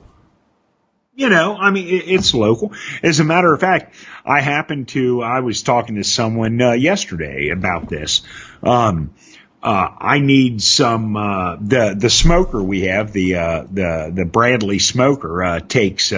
It's local. As a matter of fact, I was talking to someone yesterday about this. I need some the smoker we have, the Bradley smoker takes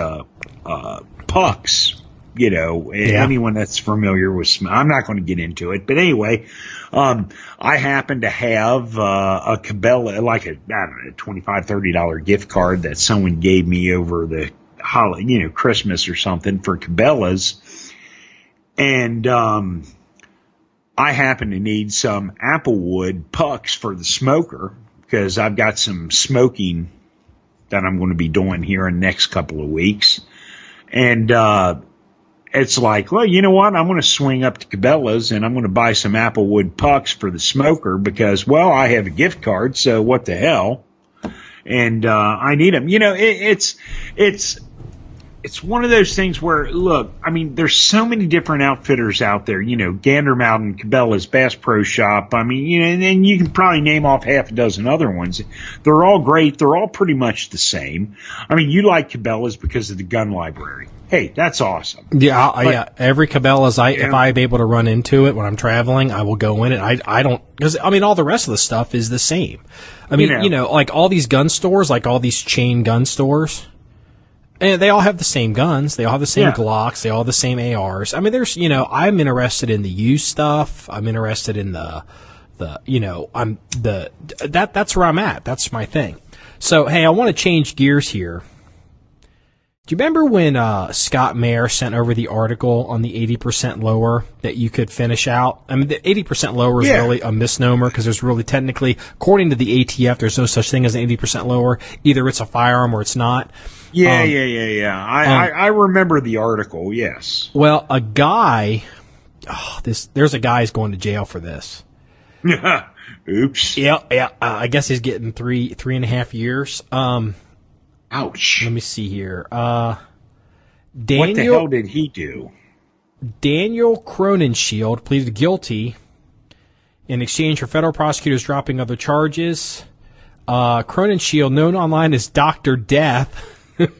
pucks. You know, anyone that's familiar with, I'm not going to get into it, but anyway, I happen to have a Cabela, like a, I don't know, $25, $30 gift card that someone gave me over the holiday, you know, Christmas or something for Cabela's, and I happen to need some applewood pucks for the smoker because I've got some smoking that I'm going to be doing here in the next couple of weeks, and it's like, well, you know what? I'm going to swing up to Cabela's and I'm going to buy some applewood pucks for the smoker because, well, I have a gift card, so what the hell? And I need them. You know, it's one of those things where, look, I mean, there's so many different outfitters out there. You know, Gander Mountain, Cabela's, Bass Pro Shop. I mean, you know, and you can probably name off half a dozen other ones. They're all great. They're all pretty much the same. I mean, you like Cabela's because of the gun library. Hey, that's awesome. Yeah, but, yeah. Every Cabela's, if I'm able to run into it when I'm traveling, I will go in it. I don't, because I mean, all the rest of the stuff is the same. I mean, you know, like all these gun stores, like all these chain gun stores, and they all have the same guns. They all have the same Glocks. They all have the same ARs. I mean, there's, you know, I'm interested in the used stuff. I'm interested in you know, that's where I'm at. That's my thing. So, hey, I want to change gears here. Do you remember when Scott Mayer sent over the article on the 80% lower that you could finish out? I mean, the 80% lower is really a misnomer because there's really technically, according to the ATF, there's no such thing as an 80% lower. Either it's a firearm or it's not. Yeah. I remember the article, yes. Well, a guy, there's a guy who's going to jail for this. Oops. Yeah. I guess he's getting 3.5 years. Ouch. Let me see here. What the hell did he do? Daniel Cronenshield pleaded guilty in exchange for federal prosecutors dropping other charges. Cronenshield, known online as Dr. Death.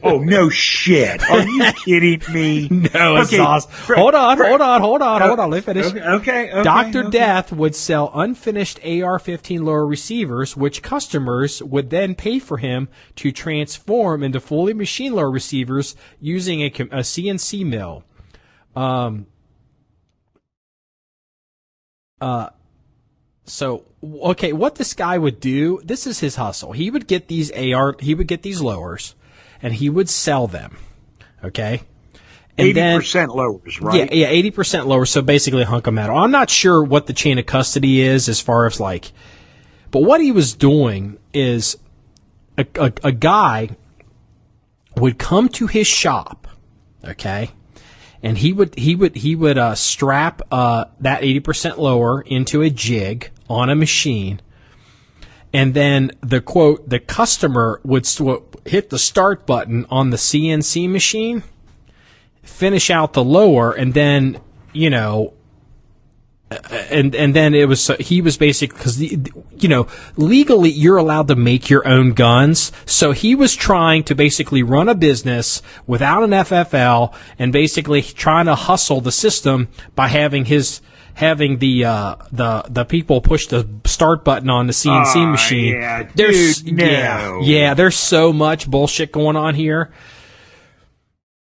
Oh, no shit. Are you kidding me? No, it's awesome. Hold on. Let me finish. Okay. Dr. Death would sell unfinished AR-15 lower receivers, which customers would then pay for him to transform into fully machine lower receivers using a CNC mill. So, okay, what this guy would do, this is his hustle. He would get these lowers, and he would sell them, okay? And 80% lowers, right? Yeah, 80% lower, so basically a hunk of metal. I'm not sure what the chain of custody is as far as like, but what he was doing is a guy would come to his shop, okay? And he would strap that 80% lower into a jig on a machine, and then the customer would hit the start button on the CNC machine, finish out the lower, and then, you know, and then he was basically, because you know, legally you're allowed to make your own guns, so he was trying to basically run a business without an FFL and basically trying to hustle the system by having the people push the start button on the CNC machine. Yeah, dude, no. There's so much bullshit going on here.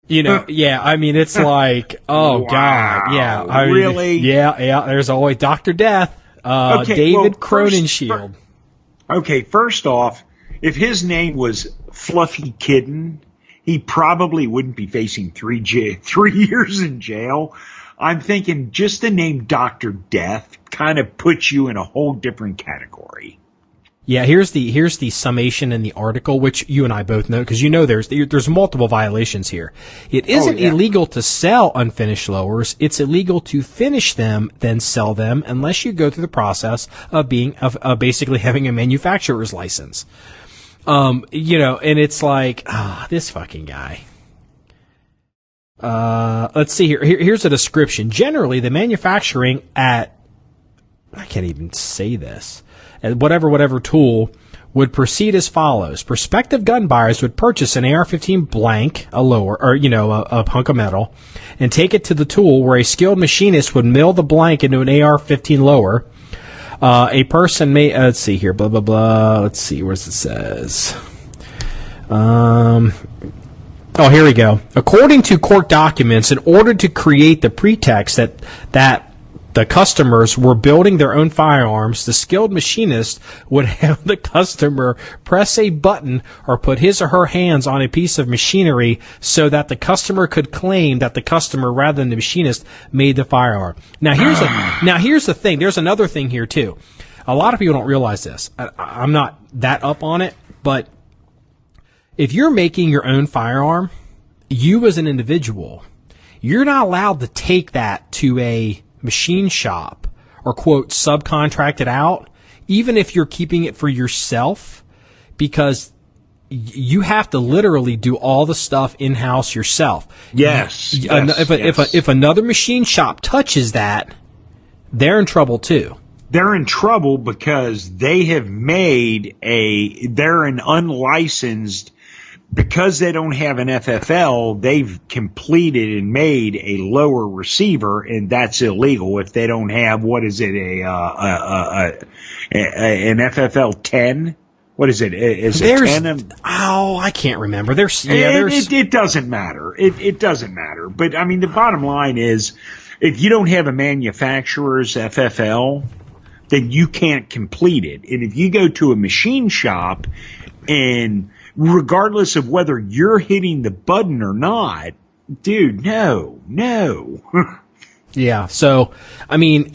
You know, I mean, it's like, oh, wow. God, yeah. I mean, really? Yeah, there's always Dr. Death, David Cronenshield. First off, if his name was Fluffy Kitten, he probably wouldn't be facing 3 years in jail. I'm thinking just the name Dr. Death kind of puts you in a whole different category. Yeah, here's the summation in the article, which you and I both know, because you know there's multiple violations here. It isn't illegal to sell unfinished lowers. It's illegal to finish them, then sell them, unless you go through the process of basically having a manufacturer's license. You know, and it's like, this fucking guy. Let's see here. Here's a description. Generally, the manufacturing I can't even say this. Whatever tool would proceed as follows. Prospective gun buyers would purchase an AR-15 blank, a lower, or, you know, a hunk of metal, and take it to the tool where a skilled machinist would mill the blank into an AR-15 lower. A person may, let's see here, blah, blah, blah. Let's see, where's it says? Oh, here we go. According to court documents, in order to create the pretext that the customers were building their own firearms, the skilled machinist would have the customer press a button or put his or her hands on a piece of machinery so that the customer could claim that the customer, rather than the machinist, made the firearm. Now here's the thing. There's another thing here too. A lot of people don't realize this. I'm not that up on it, but if you're making your own firearm, you as an individual, you're not allowed to take that to a machine shop or, quote, subcontract it out, even if you're keeping it for yourself, because you have to literally do all the stuff in-house yourself. Yes. If another machine shop touches that, they're in trouble too. They're in trouble because they have they're an unlicensed, because they don't have an FFL, they've completed and made a lower receiver, and that's illegal if they don't have, what is it, an FFL 10? What is it? Is it 10? I can't remember. It doesn't matter. It doesn't matter. But, I mean, the bottom line is, if you don't have a manufacturer's FFL, then you can't complete it. And if you go to a machine shop, and regardless of whether you're hitting the button or not, dude, no. Yeah. So, I mean,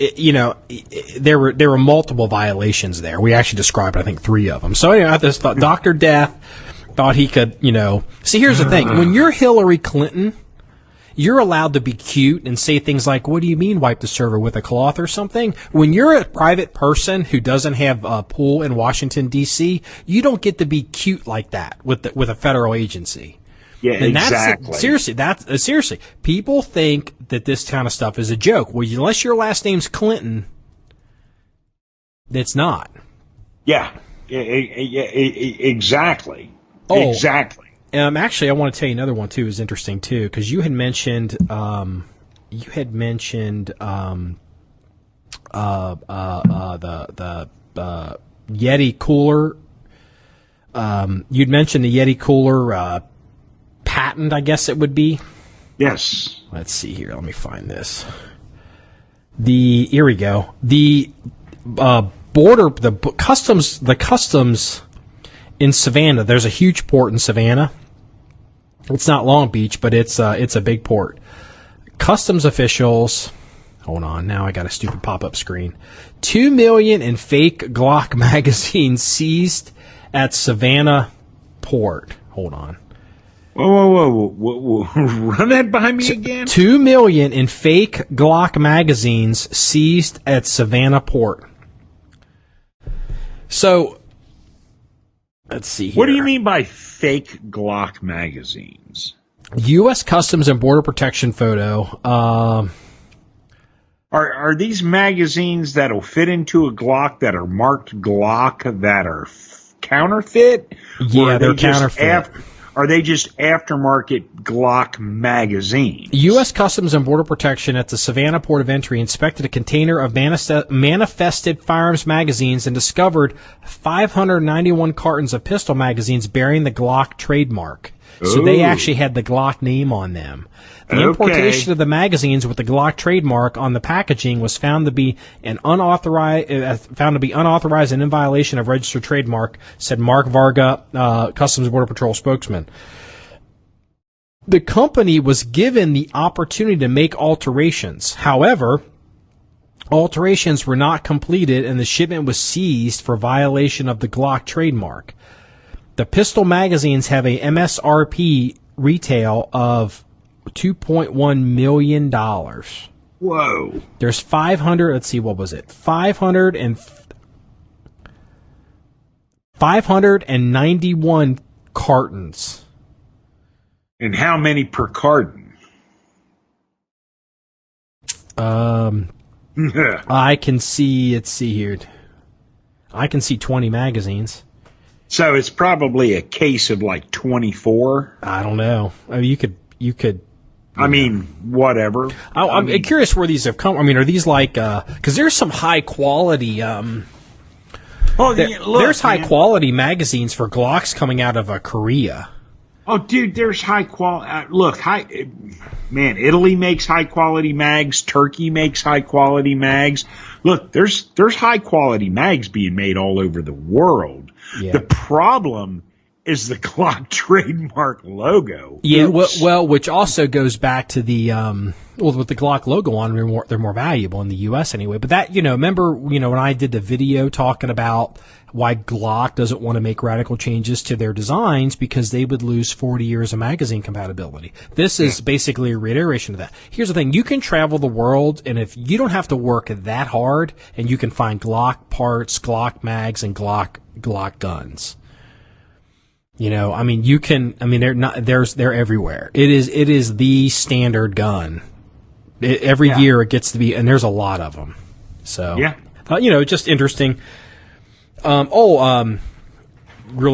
there were multiple violations there. We actually described, I think, 3 of them. So anyway, I just thought Dr. Death thought he could, see, here's the thing. When you're Hillary Clinton, you're allowed to be cute and say things like, what do you mean wipe the server with a cloth or something? When you're a private person who doesn't have a pool in Washington, D.C., you don't get to be cute like that with a federal agency. Yeah, and exactly. Seriously, people think that this kind of stuff is a joke. Well, unless your last name's Clinton, it's not. Yeah, exactly. Oh. Exactly. Actually, I want to tell you another one too. Is interesting too, because you had mentioned the Yeti cooler. You'd mentioned the Yeti cooler patent, I guess it would be. Yes. Let's see here. Let me find this. Here we go. The customs in Savannah. There's a huge port in Savannah. It's not Long Beach, but it's a big port. Customs officials, hold on, now I got a stupid pop-up screen. 2 million in fake Glock magazines seized at Savannah port. Hold on. Whoa. Run that by me again? 2 million in fake Glock magazines seized at Savannah port. So, let's see here. What do you mean by fake Glock magazines? U.S. Customs and Border Protection photo. Are these magazines that'll fit into a Glock that are marked Glock that are counterfeit? Yeah, they're counterfeit. Are they just aftermarket Glock magazines? U.S. Customs and Border Protection at the Savannah Port of Entry inspected a container of manifested firearms magazines and discovered 591 cartons of pistol magazines bearing the Glock trademark. So they actually had the Glock name on them. The importation of the magazines with the Glock trademark on the packaging was found to be unauthorized and in violation of registered trademark, said Mark Varga, Customs and Border Patrol spokesman. The company was given the opportunity to make alterations. However, alterations were not completed and the shipment was seized for violation of the Glock trademark. The pistol magazines have a MSRP retail of $2.1 million. Whoa. There's 500, let's see, what was it? 591 cartons. And how many per carton? I can see, let's see here. I can see 20 magazines. So it's probably a case of like 24. I don't know. I mean, you could I mean, whatever. I'm curious where these have come. I mean, are these like, because there's some high quality, there's high quality magazines for Glocks coming out of Korea. Oh, dude, there's high quality. Man, Italy makes high quality mags. Turkey makes high quality mags. Look, there's high quality mags being made all over the world. Yeah. The problem is the Glock trademark logo. Yeah, well, which also goes back to the with the Glock logo on, they're more valuable in the U.S. anyway. But that, remember, when I did the video talking about why Glock doesn't want to make radical changes to their designs because they would lose 40 years of magazine compatibility. This is basically a reiteration of that. Here's the thing. You can travel the world, and if you don't have to work that hard, and you can find Glock parts, Glock mags, and Glock guns. They're everywhere. It is the standard gun. Every year it gets to be, and there's a lot of them. So, just interesting. Really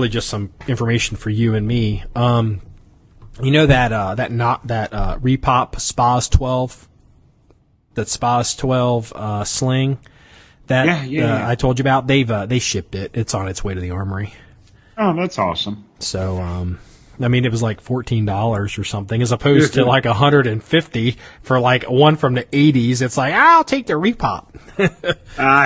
just some information for you and me. Repop Spaz 12, that Spaz 12 sling that I told you about. They shipped it. It's on its way to the armory. Oh, that's awesome. So, it was like $14 or something, as opposed to like $150 for like one from the 80s. It's like, I'll take the repop.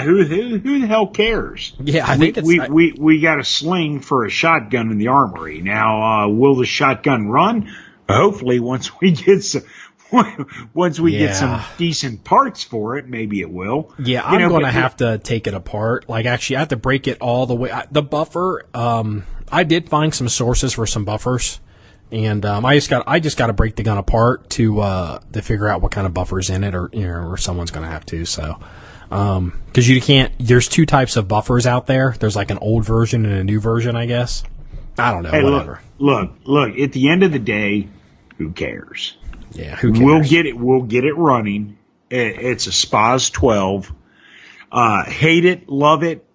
Who the hell cares? Yeah, I think we got a sling for a shotgun in the armory. Now, will the shotgun run? Hopefully, once we get some decent parts for it, maybe it will. Yeah, I'm going to have to take it apart. Like, actually, I have to break it all the way. The buffer, I did find some sources for some buffers, and I just got to break the gun apart to figure out what kind of buffer's in it, or someone's going to have to. So, because you can't. There's two types of buffers out there. There's like an old version and a new version, I guess. I don't know. Hey, whatever. Look. At the end of the day, who cares? Yeah, who cares? We'll get it running. It's a Spaz 12. Hate it, love it.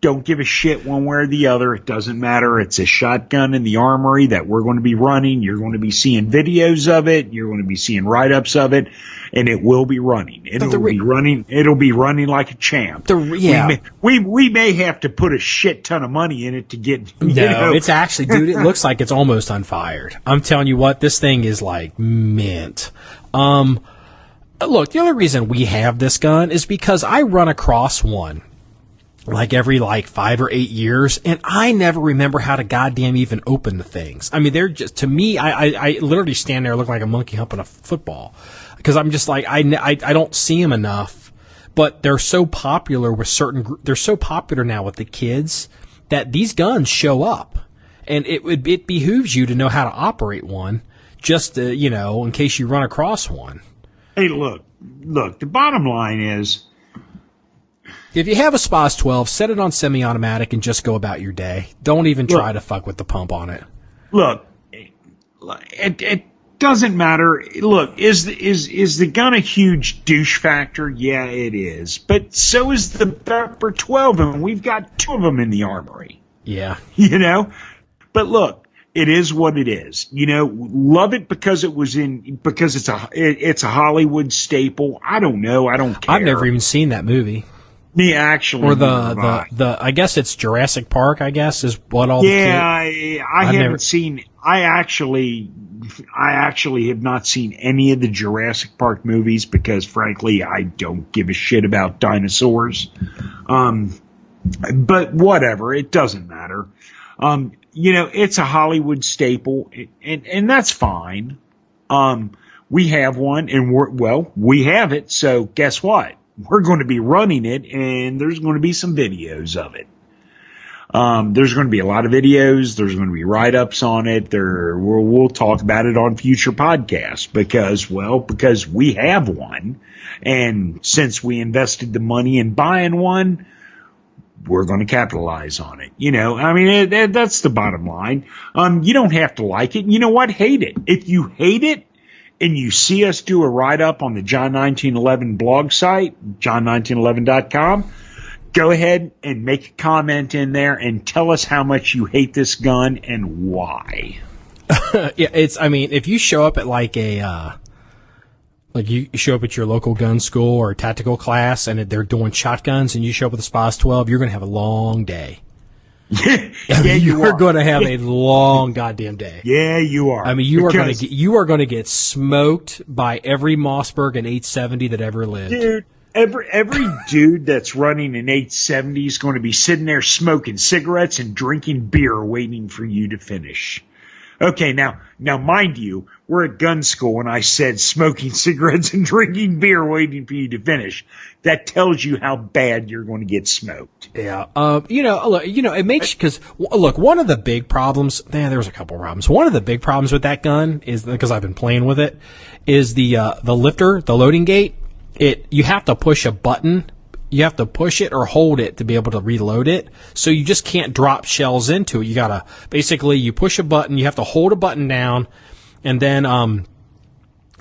Don't give a shit one way or the other. It doesn't matter. It's a shotgun in the armory that we're going to be running. You're going to be seeing videos of it. You're going to be seeing write-ups of it, and it will be running. It'll be running like a champ. We may have to put a shit ton of money in it to get. It's actually, dude. It looks like it's almost unfired. I'm telling you what, this thing is like mint. Look, the only reason we have this gun is because I run across one like every 5 or 8 years, and I never remember how to goddamn even open the things. I mean, they're just, to me, I literally stand there looking like a monkey humping a football, because I'm just like, I don't see them enough, but they're so popular with they're so popular now with the kids that these guns show up, and it behooves you to know how to operate one, just to, in case you run across one. Hey, look, the bottom line is, if you have a Spaz 12, set it on semi-automatic and just go about your day. Don't even try to fuck with the pump on it. Look, it doesn't matter. Look, is the gun a huge douche factor? Yeah, it is. But so is the Pepper 12, and we've got 2 of them in the armory. Yeah. But look, it is what it is. Love it because it's a Hollywood staple. I don't know. I don't care. I've never even seen that movie. Me actually, or the I guess it's Jurassic Park. I guess is what all. Yeah, I haven't seen. I actually have not seen any of the Jurassic Park movies because, frankly, I don't give a shit about dinosaurs. But whatever, it doesn't matter. It's a Hollywood staple, and that's fine. We have one, and we have it. So guess what? We're going to be running it, and there's going to be some videos of it. There's going to be a lot of videos. There's going to be write-ups on it. We'll talk about it on future podcasts because we have one. And since we invested the money in buying one, we're going to capitalize on it. That's the bottom line. You don't have to like it. You know what? Hate it. If you hate it, and you see us do a write-up on the John1911 blog site, John1911.com, go ahead and make a comment in there and tell us how much you hate this gun and why. Yeah, if you show up at like you show up at your local gun school or tactical class and they're doing shotguns and you show up with a SPAS 12, you're going to have a long day. You're going to have a long goddamn day. Yeah, you are. I mean, you are going to get smoked by every Mossberg and 870 that ever lived. Dude, every dude that's running an 870 is going to be sitting there smoking cigarettes and drinking beer waiting for you to finish. Okay, now mind you, we're at gun school and I said smoking cigarettes and drinking beer waiting for you to finish. That tells you how bad you're going to get smoked. Yeah. It makes, because look, one of the big problems, there was a couple of problems. One of the big problems with that gun is, because I've been playing with it, is the lifter, the loading gate. You have to push a button. You have to push it or hold it to be able to reload it. So you just can't drop shells into it. You gotta, basically, you push a button, you have to hold a button down, and then,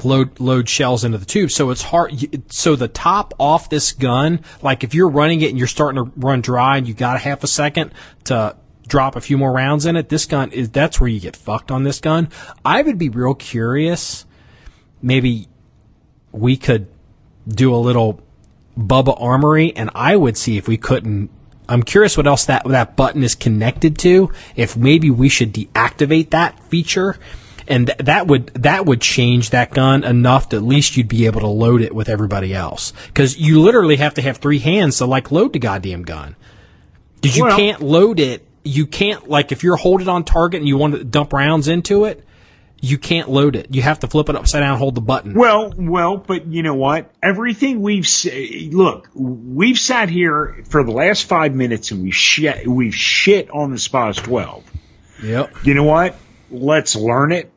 load shells into the tube. So it's hard. So the top off this gun, like if you're running it and you're starting to run dry and you got a half a second to drop a few more rounds in it, that's where you get fucked on this gun. I would be real curious. Maybe we could do a little Bubba Armory, and I would see if we couldn't. I'm curious what else that button is connected to. If maybe we should deactivate that feature, and that would change that gun enough that at least you'd be able to load it with everybody else. Because you literally have to have three hands to load the goddamn gun. Because you can't load it. You can't, if you're holding on target and you want to dump rounds into it, you can't load it. You have to flip it upside down and hold the button. Well, but you know what? Everything we've sat here for the last 5 minutes and we've shit on the SPAS 12. Yep. You know what? Let's learn it.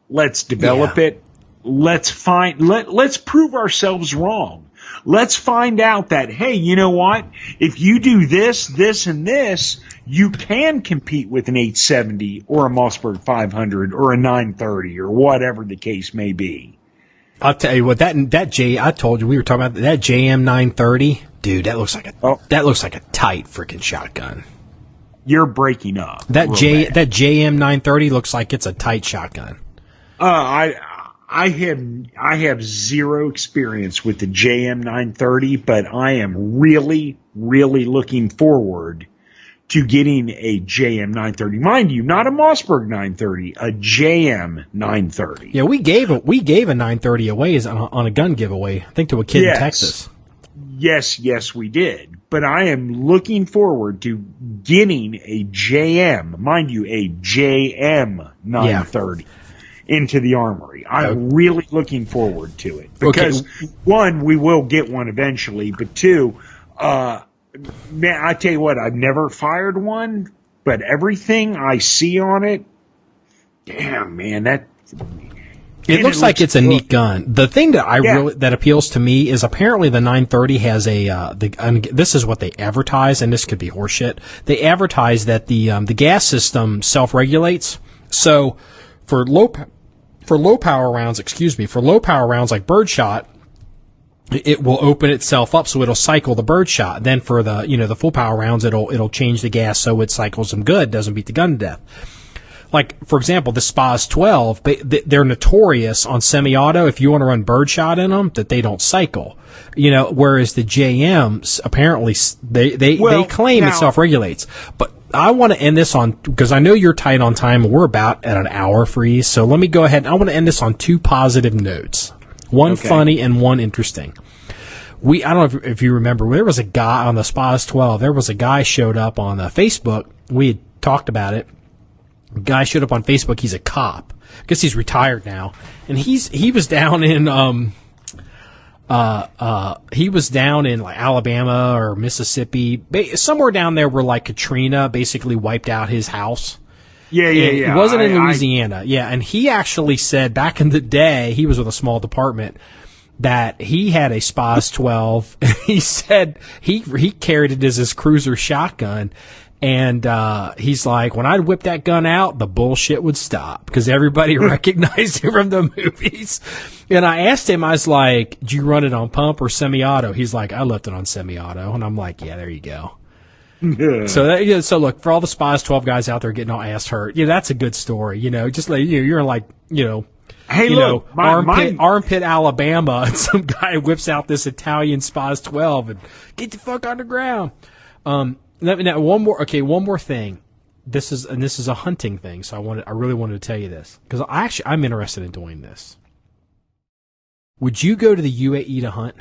Let's develop it. Let's prove ourselves wrong. Let's find out that, hey, you know what? If you do this, this, and this, you can compete with an 870 or a Mossberg 500 or a 930 or whatever the case may be. I'll tell you what, I told you, we were talking about that JM 930. Dude, that looks like a tight freaking shotgun. You're breaking up. That JM 930 looks like it's a tight shotgun. I have zero experience with the JM 930, but I am really, really looking forward to getting a JM 930. Mind you, not a Mossberg 930, a JM 930. Yeah, we gave a 930 away on a gun giveaway, I think, to a kid in Texas. Yes, we did. But I am looking forward to getting a JM, mind you, a JM 930 into the armory. I'm really looking forward to it. Because, one, we will get one eventually, but two, man, I tell you what, I've never fired one, but everything I see on it, damn, man, it looks like it's a neat gun. The thing that that appeals to me is apparently the 930 has and this is what they advertise, and this could be horseshit. They advertise that the gas system self-regulates. So for low power rounds like birdshot, it will open itself up, so it'll cycle the birdshot. Then for the full power rounds, it'll change the gas so it cycles them good, doesn't beat the gun to death. Like, for example, the SPAS 12, they're notorious on semi-auto, if you want to run birdshot in them, that they don't cycle. Whereas the JMs, apparently, they claim it self-regulates. But I want to end this because I know you're tight on time, and we're about at an hour freeze, so let me go ahead. I want to end this on two positive notes. One funny and one interesting. I don't know if you remember, there was a guy on the SPAS 12, there was a guy showed up on Facebook. We had talked about it. A guy showed up on Facebook. He's a cop. I guess he's retired now. And he was down in, Alabama or Mississippi, somewhere down there where Katrina basically wiped out his house. Yeah. It wasn't in Louisiana. And he actually said back in the day, he was with a small department, that he had a SPAS 12. He said he carried it as his cruiser shotgun. And he's like, when I'd whip that gun out, the bullshit would stop because everybody recognized him from the movies. And I asked him, I was like, did you run it on pump or semi-auto? He's like, I left it on semi-auto. And I'm like, yeah, there you go. So look, for all the Spies 12 guys out there getting all ass hurt, that's a good story. Just like you're like, hey, look, armpit, Alabama, and some guy whips out this Italian Spies 12 and get the fuck on the ground. Now one more thing. This is a hunting thing, so I really wanted to tell you this because I'm interested in doing this. Would you go to the UAE to hunt?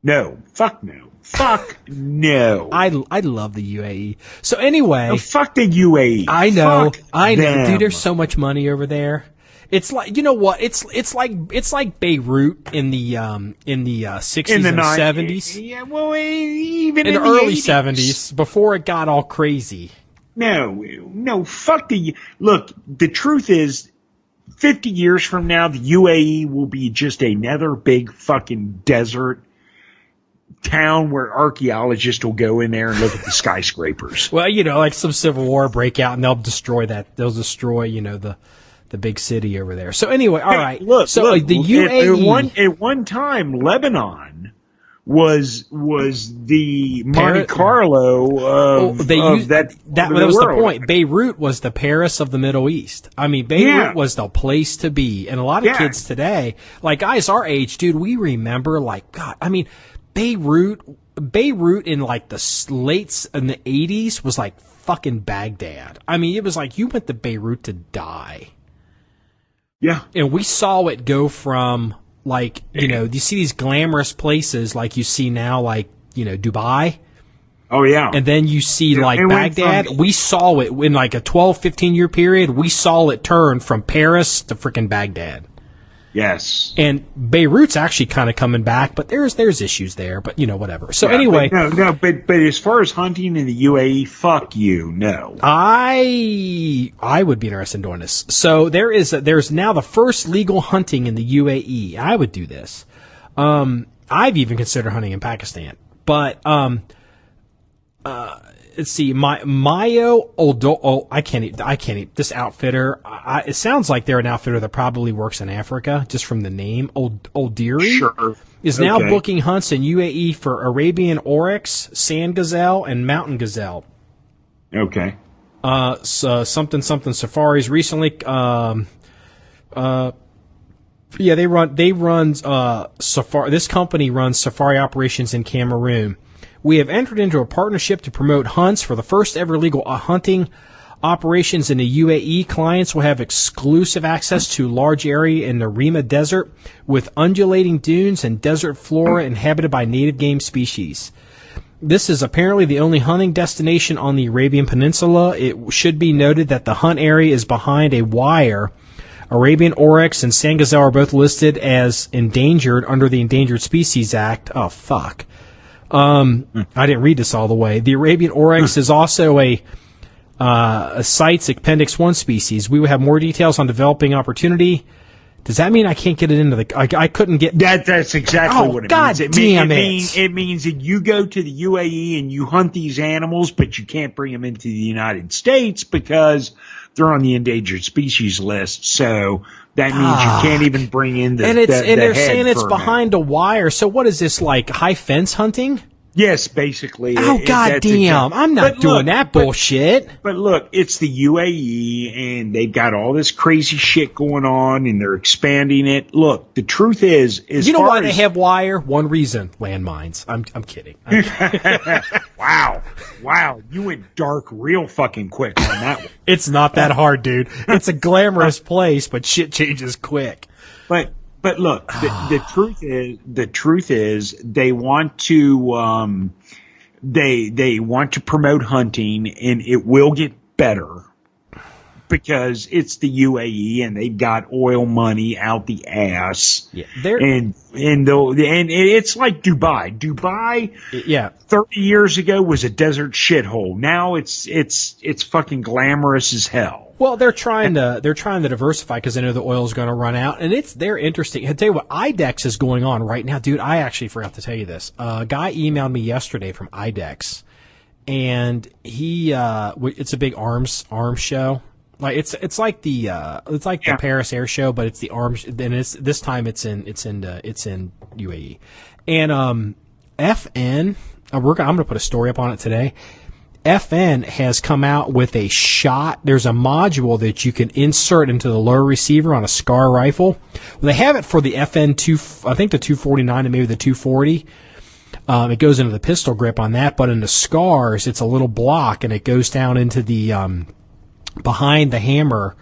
No, fuck no. Fuck no. I love the UAE. So anyway, no, fuck the UAE. I know, them. dude. There's so much money over there. It's like, you know what? It's like Beirut in the 60s and 70s. Yeah, well, even in the the early 80s. 70s before it got all crazy. No, fuck the. Look, the truth is, 50 years from now, the UAE will be just another big fucking desert town where archaeologists will go in there and look at the skyscrapers. Well, like some civil war break out and they'll destroy that. They'll destroy, the big city over there. So anyway, all right. Look, the UAE at one time, Lebanon was the Monte Carlo of that. That was the point. Beirut was the Paris of the Middle East. I mean, Beirut was the place to be. And a lot of kids today, like guys our age, dude, we remember God. I mean, Beirut in like the late in the 80s was like fucking Baghdad. I mean, it was like you went to Beirut to die. Yeah. And we saw it go from like, you see these glamorous places like you see now, like, Dubai. Oh, yeah. And then you see like Baghdad. We saw it in like a 12, 15 year period. We saw it turn from Paris to freaking Baghdad. Yes. And Beirut's actually kind of coming back, but there's issues there, but whatever. So anyway. But as far as hunting in the UAE, fuck you, no. I would be interested in doing this. So there's now the first legal hunting in the UAE. I would do this. I've even considered hunting in Pakistan, but, let's see, Mayo Oldo. I can't. This outfitter. It sounds like they're an outfitter that probably works in Africa, just from the name. Oldiri sure. is now booking hunts in UAE for Arabian oryx, sand gazelle, and mountain gazelle. Okay. So something safaris recently. They run safari. This company runs safari operations in Cameroon. We have entered into a partnership to promote hunts for the first ever legal hunting operations in the UAE. Clients will have exclusive access to a large area in the Rima Desert with undulating dunes and desert flora inhabited by native game species. This is apparently the only hunting destination on the Arabian Peninsula. It should be noted that the hunt area is behind a wire. Arabian oryx and sand gazelle are both listed as endangered under the Endangered Species Act. Oh, fuck. I didn't read this all the way. The Arabian oryx is also a CITES Appendix 1 species. We will have more details on developing opportunity. Does that mean I can't get it into the... I couldn't get... That's exactly what it means. It means that you go to the UAE and you hunt these animals, but you can't bring them into the United States because they're on the endangered species list. So that means you can't even bring in the they're saying it's permit. Behind a wire. So what is this, like high fence hunting? Yes, basically. Oh, goddamn. I'm not doing that bullshit. But look, it's the UAE, and they've got all this crazy shit going on, and they're expanding it. Look, the truth is... You know why they have wire? One reason. Landmines. I'm kidding. Wow. You went dark real fucking quick on that one. It's not that hard, dude. It's a glamorous place, but shit changes quick. But look, the truth is they want to they want to promote hunting, and it will get better because it's the UAE and they've got oil money out the ass. Yeah, and it's like Dubai. Dubai, 30 years ago was a desert shithole. Now it's fucking glamorous as hell. Well, they're trying to diversify because they know the oil is going to run out, and they're interesting. I'll tell you what, IDEX is going on right now, dude. I actually forgot to tell you this. A guy emailed me yesterday from IDEX, and he it's a big arms show. Like it's like the Paris Air Show, but it's the arms. Then this time it's in UAE, and FN. I'm gonna put a story up on it today. FN has come out with a shot. There's a module that you can insert into the lower receiver on a SCAR rifle. Well, they have it for the FN2, I think the 249 and maybe the 240. It goes into the pistol grip on that, but in the SCARs, it's a little block, and it goes down into the behind the hammer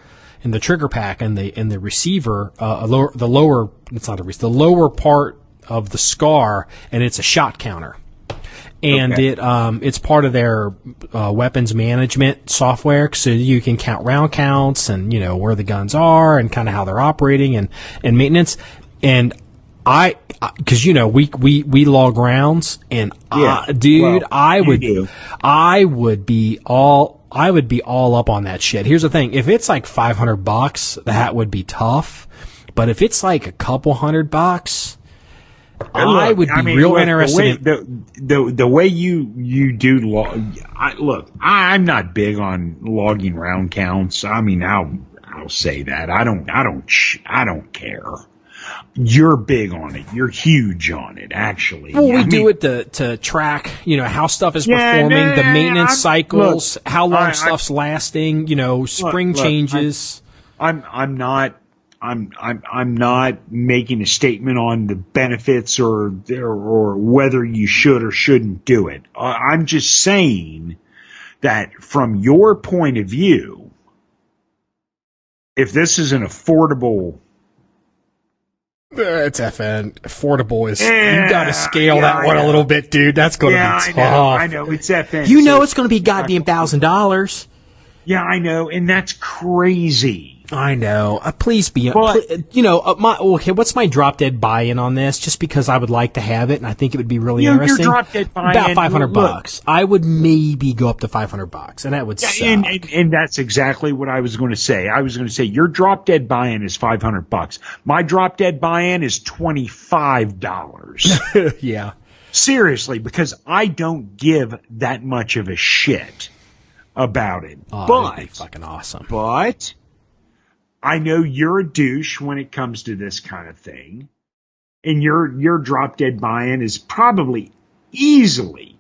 in the trigger pack and the receiver, the lower part of the SCAR, and it's a shot counter. And it's part of their weapons management software, so you can count round counts and where the guns are and kind of how they're operating and maintenance. And because we log rounds, and dude, I would be all up on that shit. Here's the thing: if it's like $500, that would be tough. But if it's like a couple $100. I would be real interested in the way you do log. I'm not big on logging round counts. I mean, I'll say that. I don't care. You're big on it. You're huge on it, actually. Well, we do it to track, how stuff is performing, the maintenance cycles, how long stuff's lasting, spring changes. I'm not making a statement on the benefits or whether you should or shouldn't do it. I'm just saying that from your point of view, if this is an affordable, it's FN. Affordable is, you got to scale that one a little bit, dude. That's going to be tough. I know. It's FN. It's going to be goddamn $1,000. Yeah, I know. And that's crazy. I know. Please be, what's my drop dead buy-in on this? Just because I would like to have it, and I think it would be really interesting. Your drop dead buy-in, about $500. I would maybe go up to $500, and that would suck. And that's exactly what I was going to say. I was going to say your drop dead buy-in is $500. My drop dead buy-in is $25. Yeah. Seriously, because I don't give that much of a shit about it. Oh, that'd be fucking awesome. But I know you're a douche when it comes to this kind of thing, and your drop dead buy-in is probably easily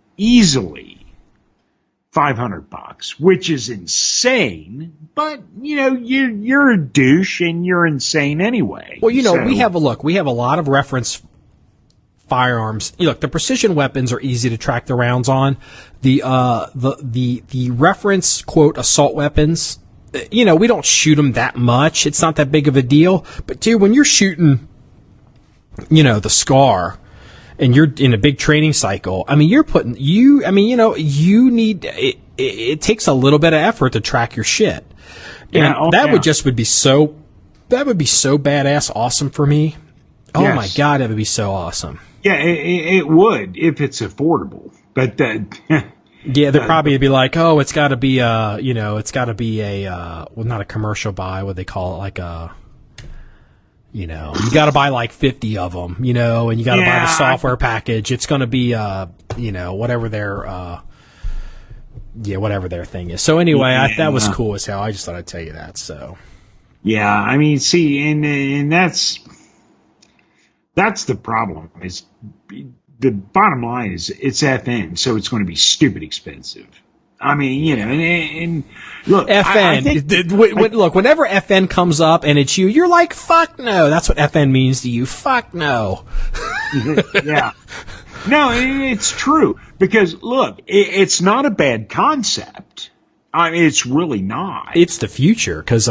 $500, which is insane. But you're a douche and you're insane anyway. Well, we have a lot of reference firearms. Look, the precision weapons are easy to track the rounds on. The reference quote assault weapons, we don't shoot them that much. It's not that big of a deal. But dude, when you're shooting, the SCAR, and you're in a big training cycle, I mean, you need, it takes a little bit of effort to track your shit. And that would be so badass awesome for me. Oh my God, that would be so awesome. Yeah, it would if it's affordable. But yeah, they'd probably be like, oh, it's got to be not a commercial buy. What they call it, like a, you got to buy like 50 of them, and you got to buy the software package. It's going to be, whatever their thing is. So anyway, that was cool as hell. I just thought I'd tell you that. So. Yeah, I mean, see, and that's the problem. Is the bottom line is it's FN, so it's going to be stupid expensive. I mean, and look, FN. Look, whenever FN comes up and it's you're like, fuck no. That's what FN means to you. Fuck no. Yeah. No, it's true. Because, look, it's not a bad concept. I mean, it's really not. It's the future, because,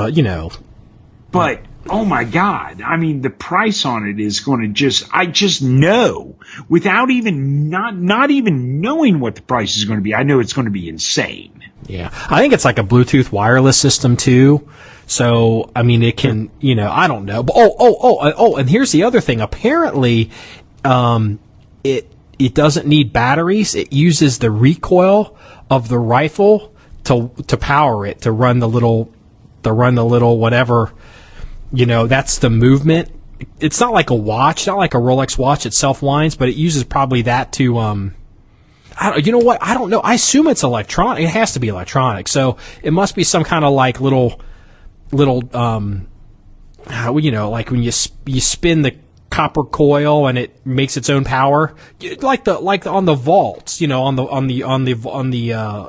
But, oh my God, I mean, the price on it is going to I just know, without even, not even knowing what the price is going to be, I know it's going to be insane. Yeah. I think it's like a Bluetooth wireless system, too. So, I mean, it can, I don't know. But, and here's the other thing. Apparently, it doesn't need batteries. It uses the recoil of the rifle to power it, to run the little whatever, that's the movement. It's not like a watch, not like a Rolex watch that self-winds, but it uses probably that to, I don't know. I assume it's electronic. It has to be electronic. So it must be some kind of like little, like when you spin the copper coil and it makes its own power, like on the vaults, on the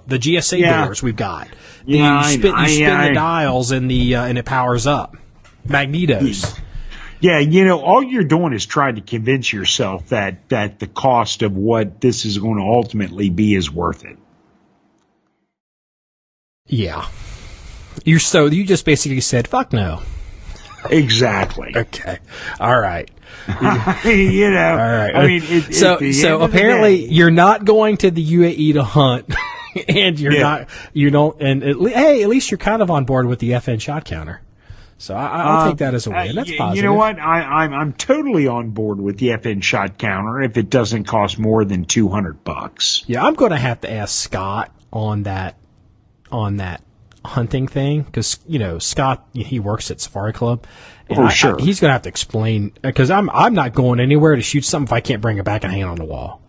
GSA doors we've got. You spin the dials and it powers up. Magnetos. Yeah, all you're doing is trying to convince yourself that the cost of what this is going to ultimately be is worth it. Yeah. You just basically said, fuck no. Exactly. Okay. All right. All right. I mean, so apparently you're not going to the UAE to hunt, and at least you're kind of on board with the FN shot counter. So I'll take that as a win. That's positive. You know what? I'm totally on board with the FN shot counter if it doesn't cost more than $200. Yeah, I'm going to have to ask Scott on that hunting thing, because Scott, he works at Safari Club. And sure. He's going to have to explain, because I'm not going anywhere to shoot something if I can't bring it back and hang it on the wall.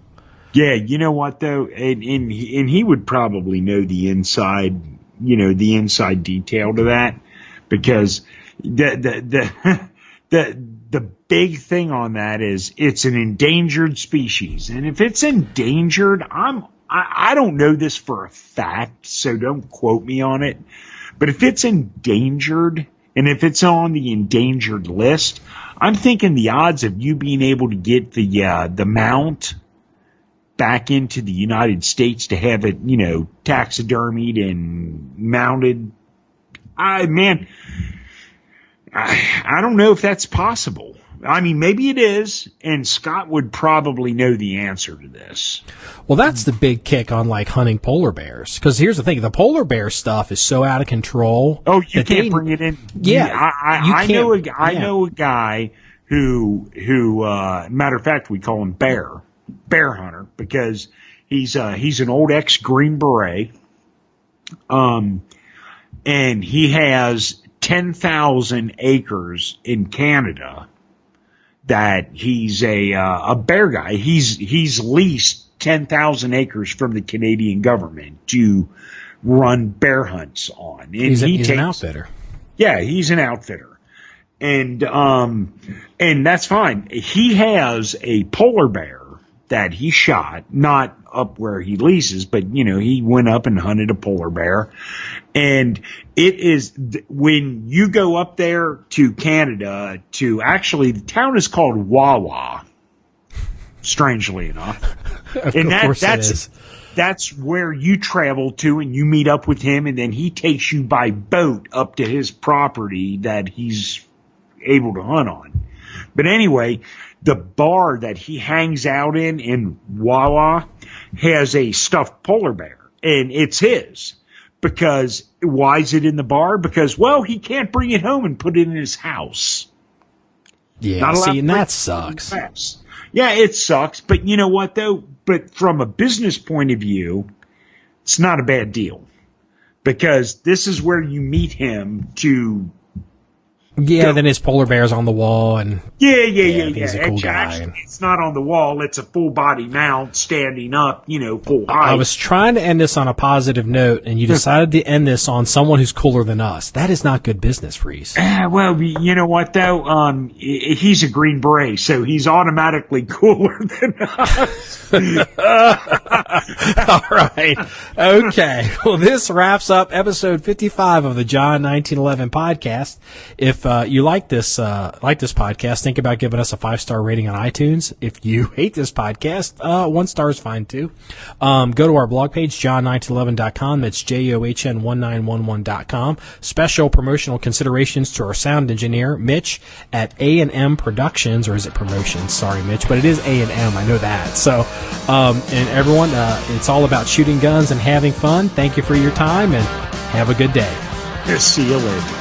Yeah, you know what though, and he would probably know the inside detail to that, because the big thing on that is it's an endangered species, and if it's endangered, I don't know this for a fact, so don't quote me on it. But if it's endangered, and if it's on the endangered list, I'm thinking the odds of you being able to get the mount back into the United States to have it, taxidermied and mounted, I don't know if that's possible. I mean, maybe it is, and Scott would probably know the answer to this. Well, that's the big kick on hunting polar bears. Because here's the thing: the polar bear stuff is so out of control. Oh, you can't bring it in. Yeah, I know a guy who matter of fact, we call him Bear Hunter, because he's an old ex-Green Beret, and he has 10,000 acres in Canada. That he's a bear guy. He's leased 10,000 acres from the Canadian government to run bear hunts on. And he's an outfitter. Yeah, he's an outfitter, and that's fine. He has a polar bear that he shot, not up where he leases, but he went up and hunted a polar bear. And it is, when you go up there to Canada, the town is called Wawa, strangely enough. That's where you travel to, and you meet up with him, and then he takes you by boat up to his property that he's able to hunt on. But anyway, the bar that he hangs out in Wawa has a stuffed polar bear, and it's his. Because why is it in the bar? Because, he can't bring it home and put it in his house. Yeah, and that sucks. Yeah, it sucks. But you know what, though? But from a business point of view, it's not a bad deal. Because this is where you meet him to... Yeah, then his polar bear's on the wall, and he's a cool guy. Actually, it's not on the wall; it's a full body mount standing up, full height. I was trying to end this on a positive note, and you decided to end this on someone who's cooler than us. That is not good business, Freeze. Well, you know what though? He's a Green Beret, so he's automatically cooler than us. All right, okay. Well, this wraps up episode 55 of the John1911 Podcast. If you like this podcast, think about giving us a 5-star rating on iTunes. If you hate this podcast, 1 star is fine too. Go to our blog page, John1911.com. That's JOHN1911.com. Special promotional considerations to our sound engineer, Mitch, at A&M Productions, or is it Promotions? Sorry, Mitch, but it is A&M. I know that. So, and everyone, it's all about shooting guns and having fun. Thank you for your time, and have a good day. See you later.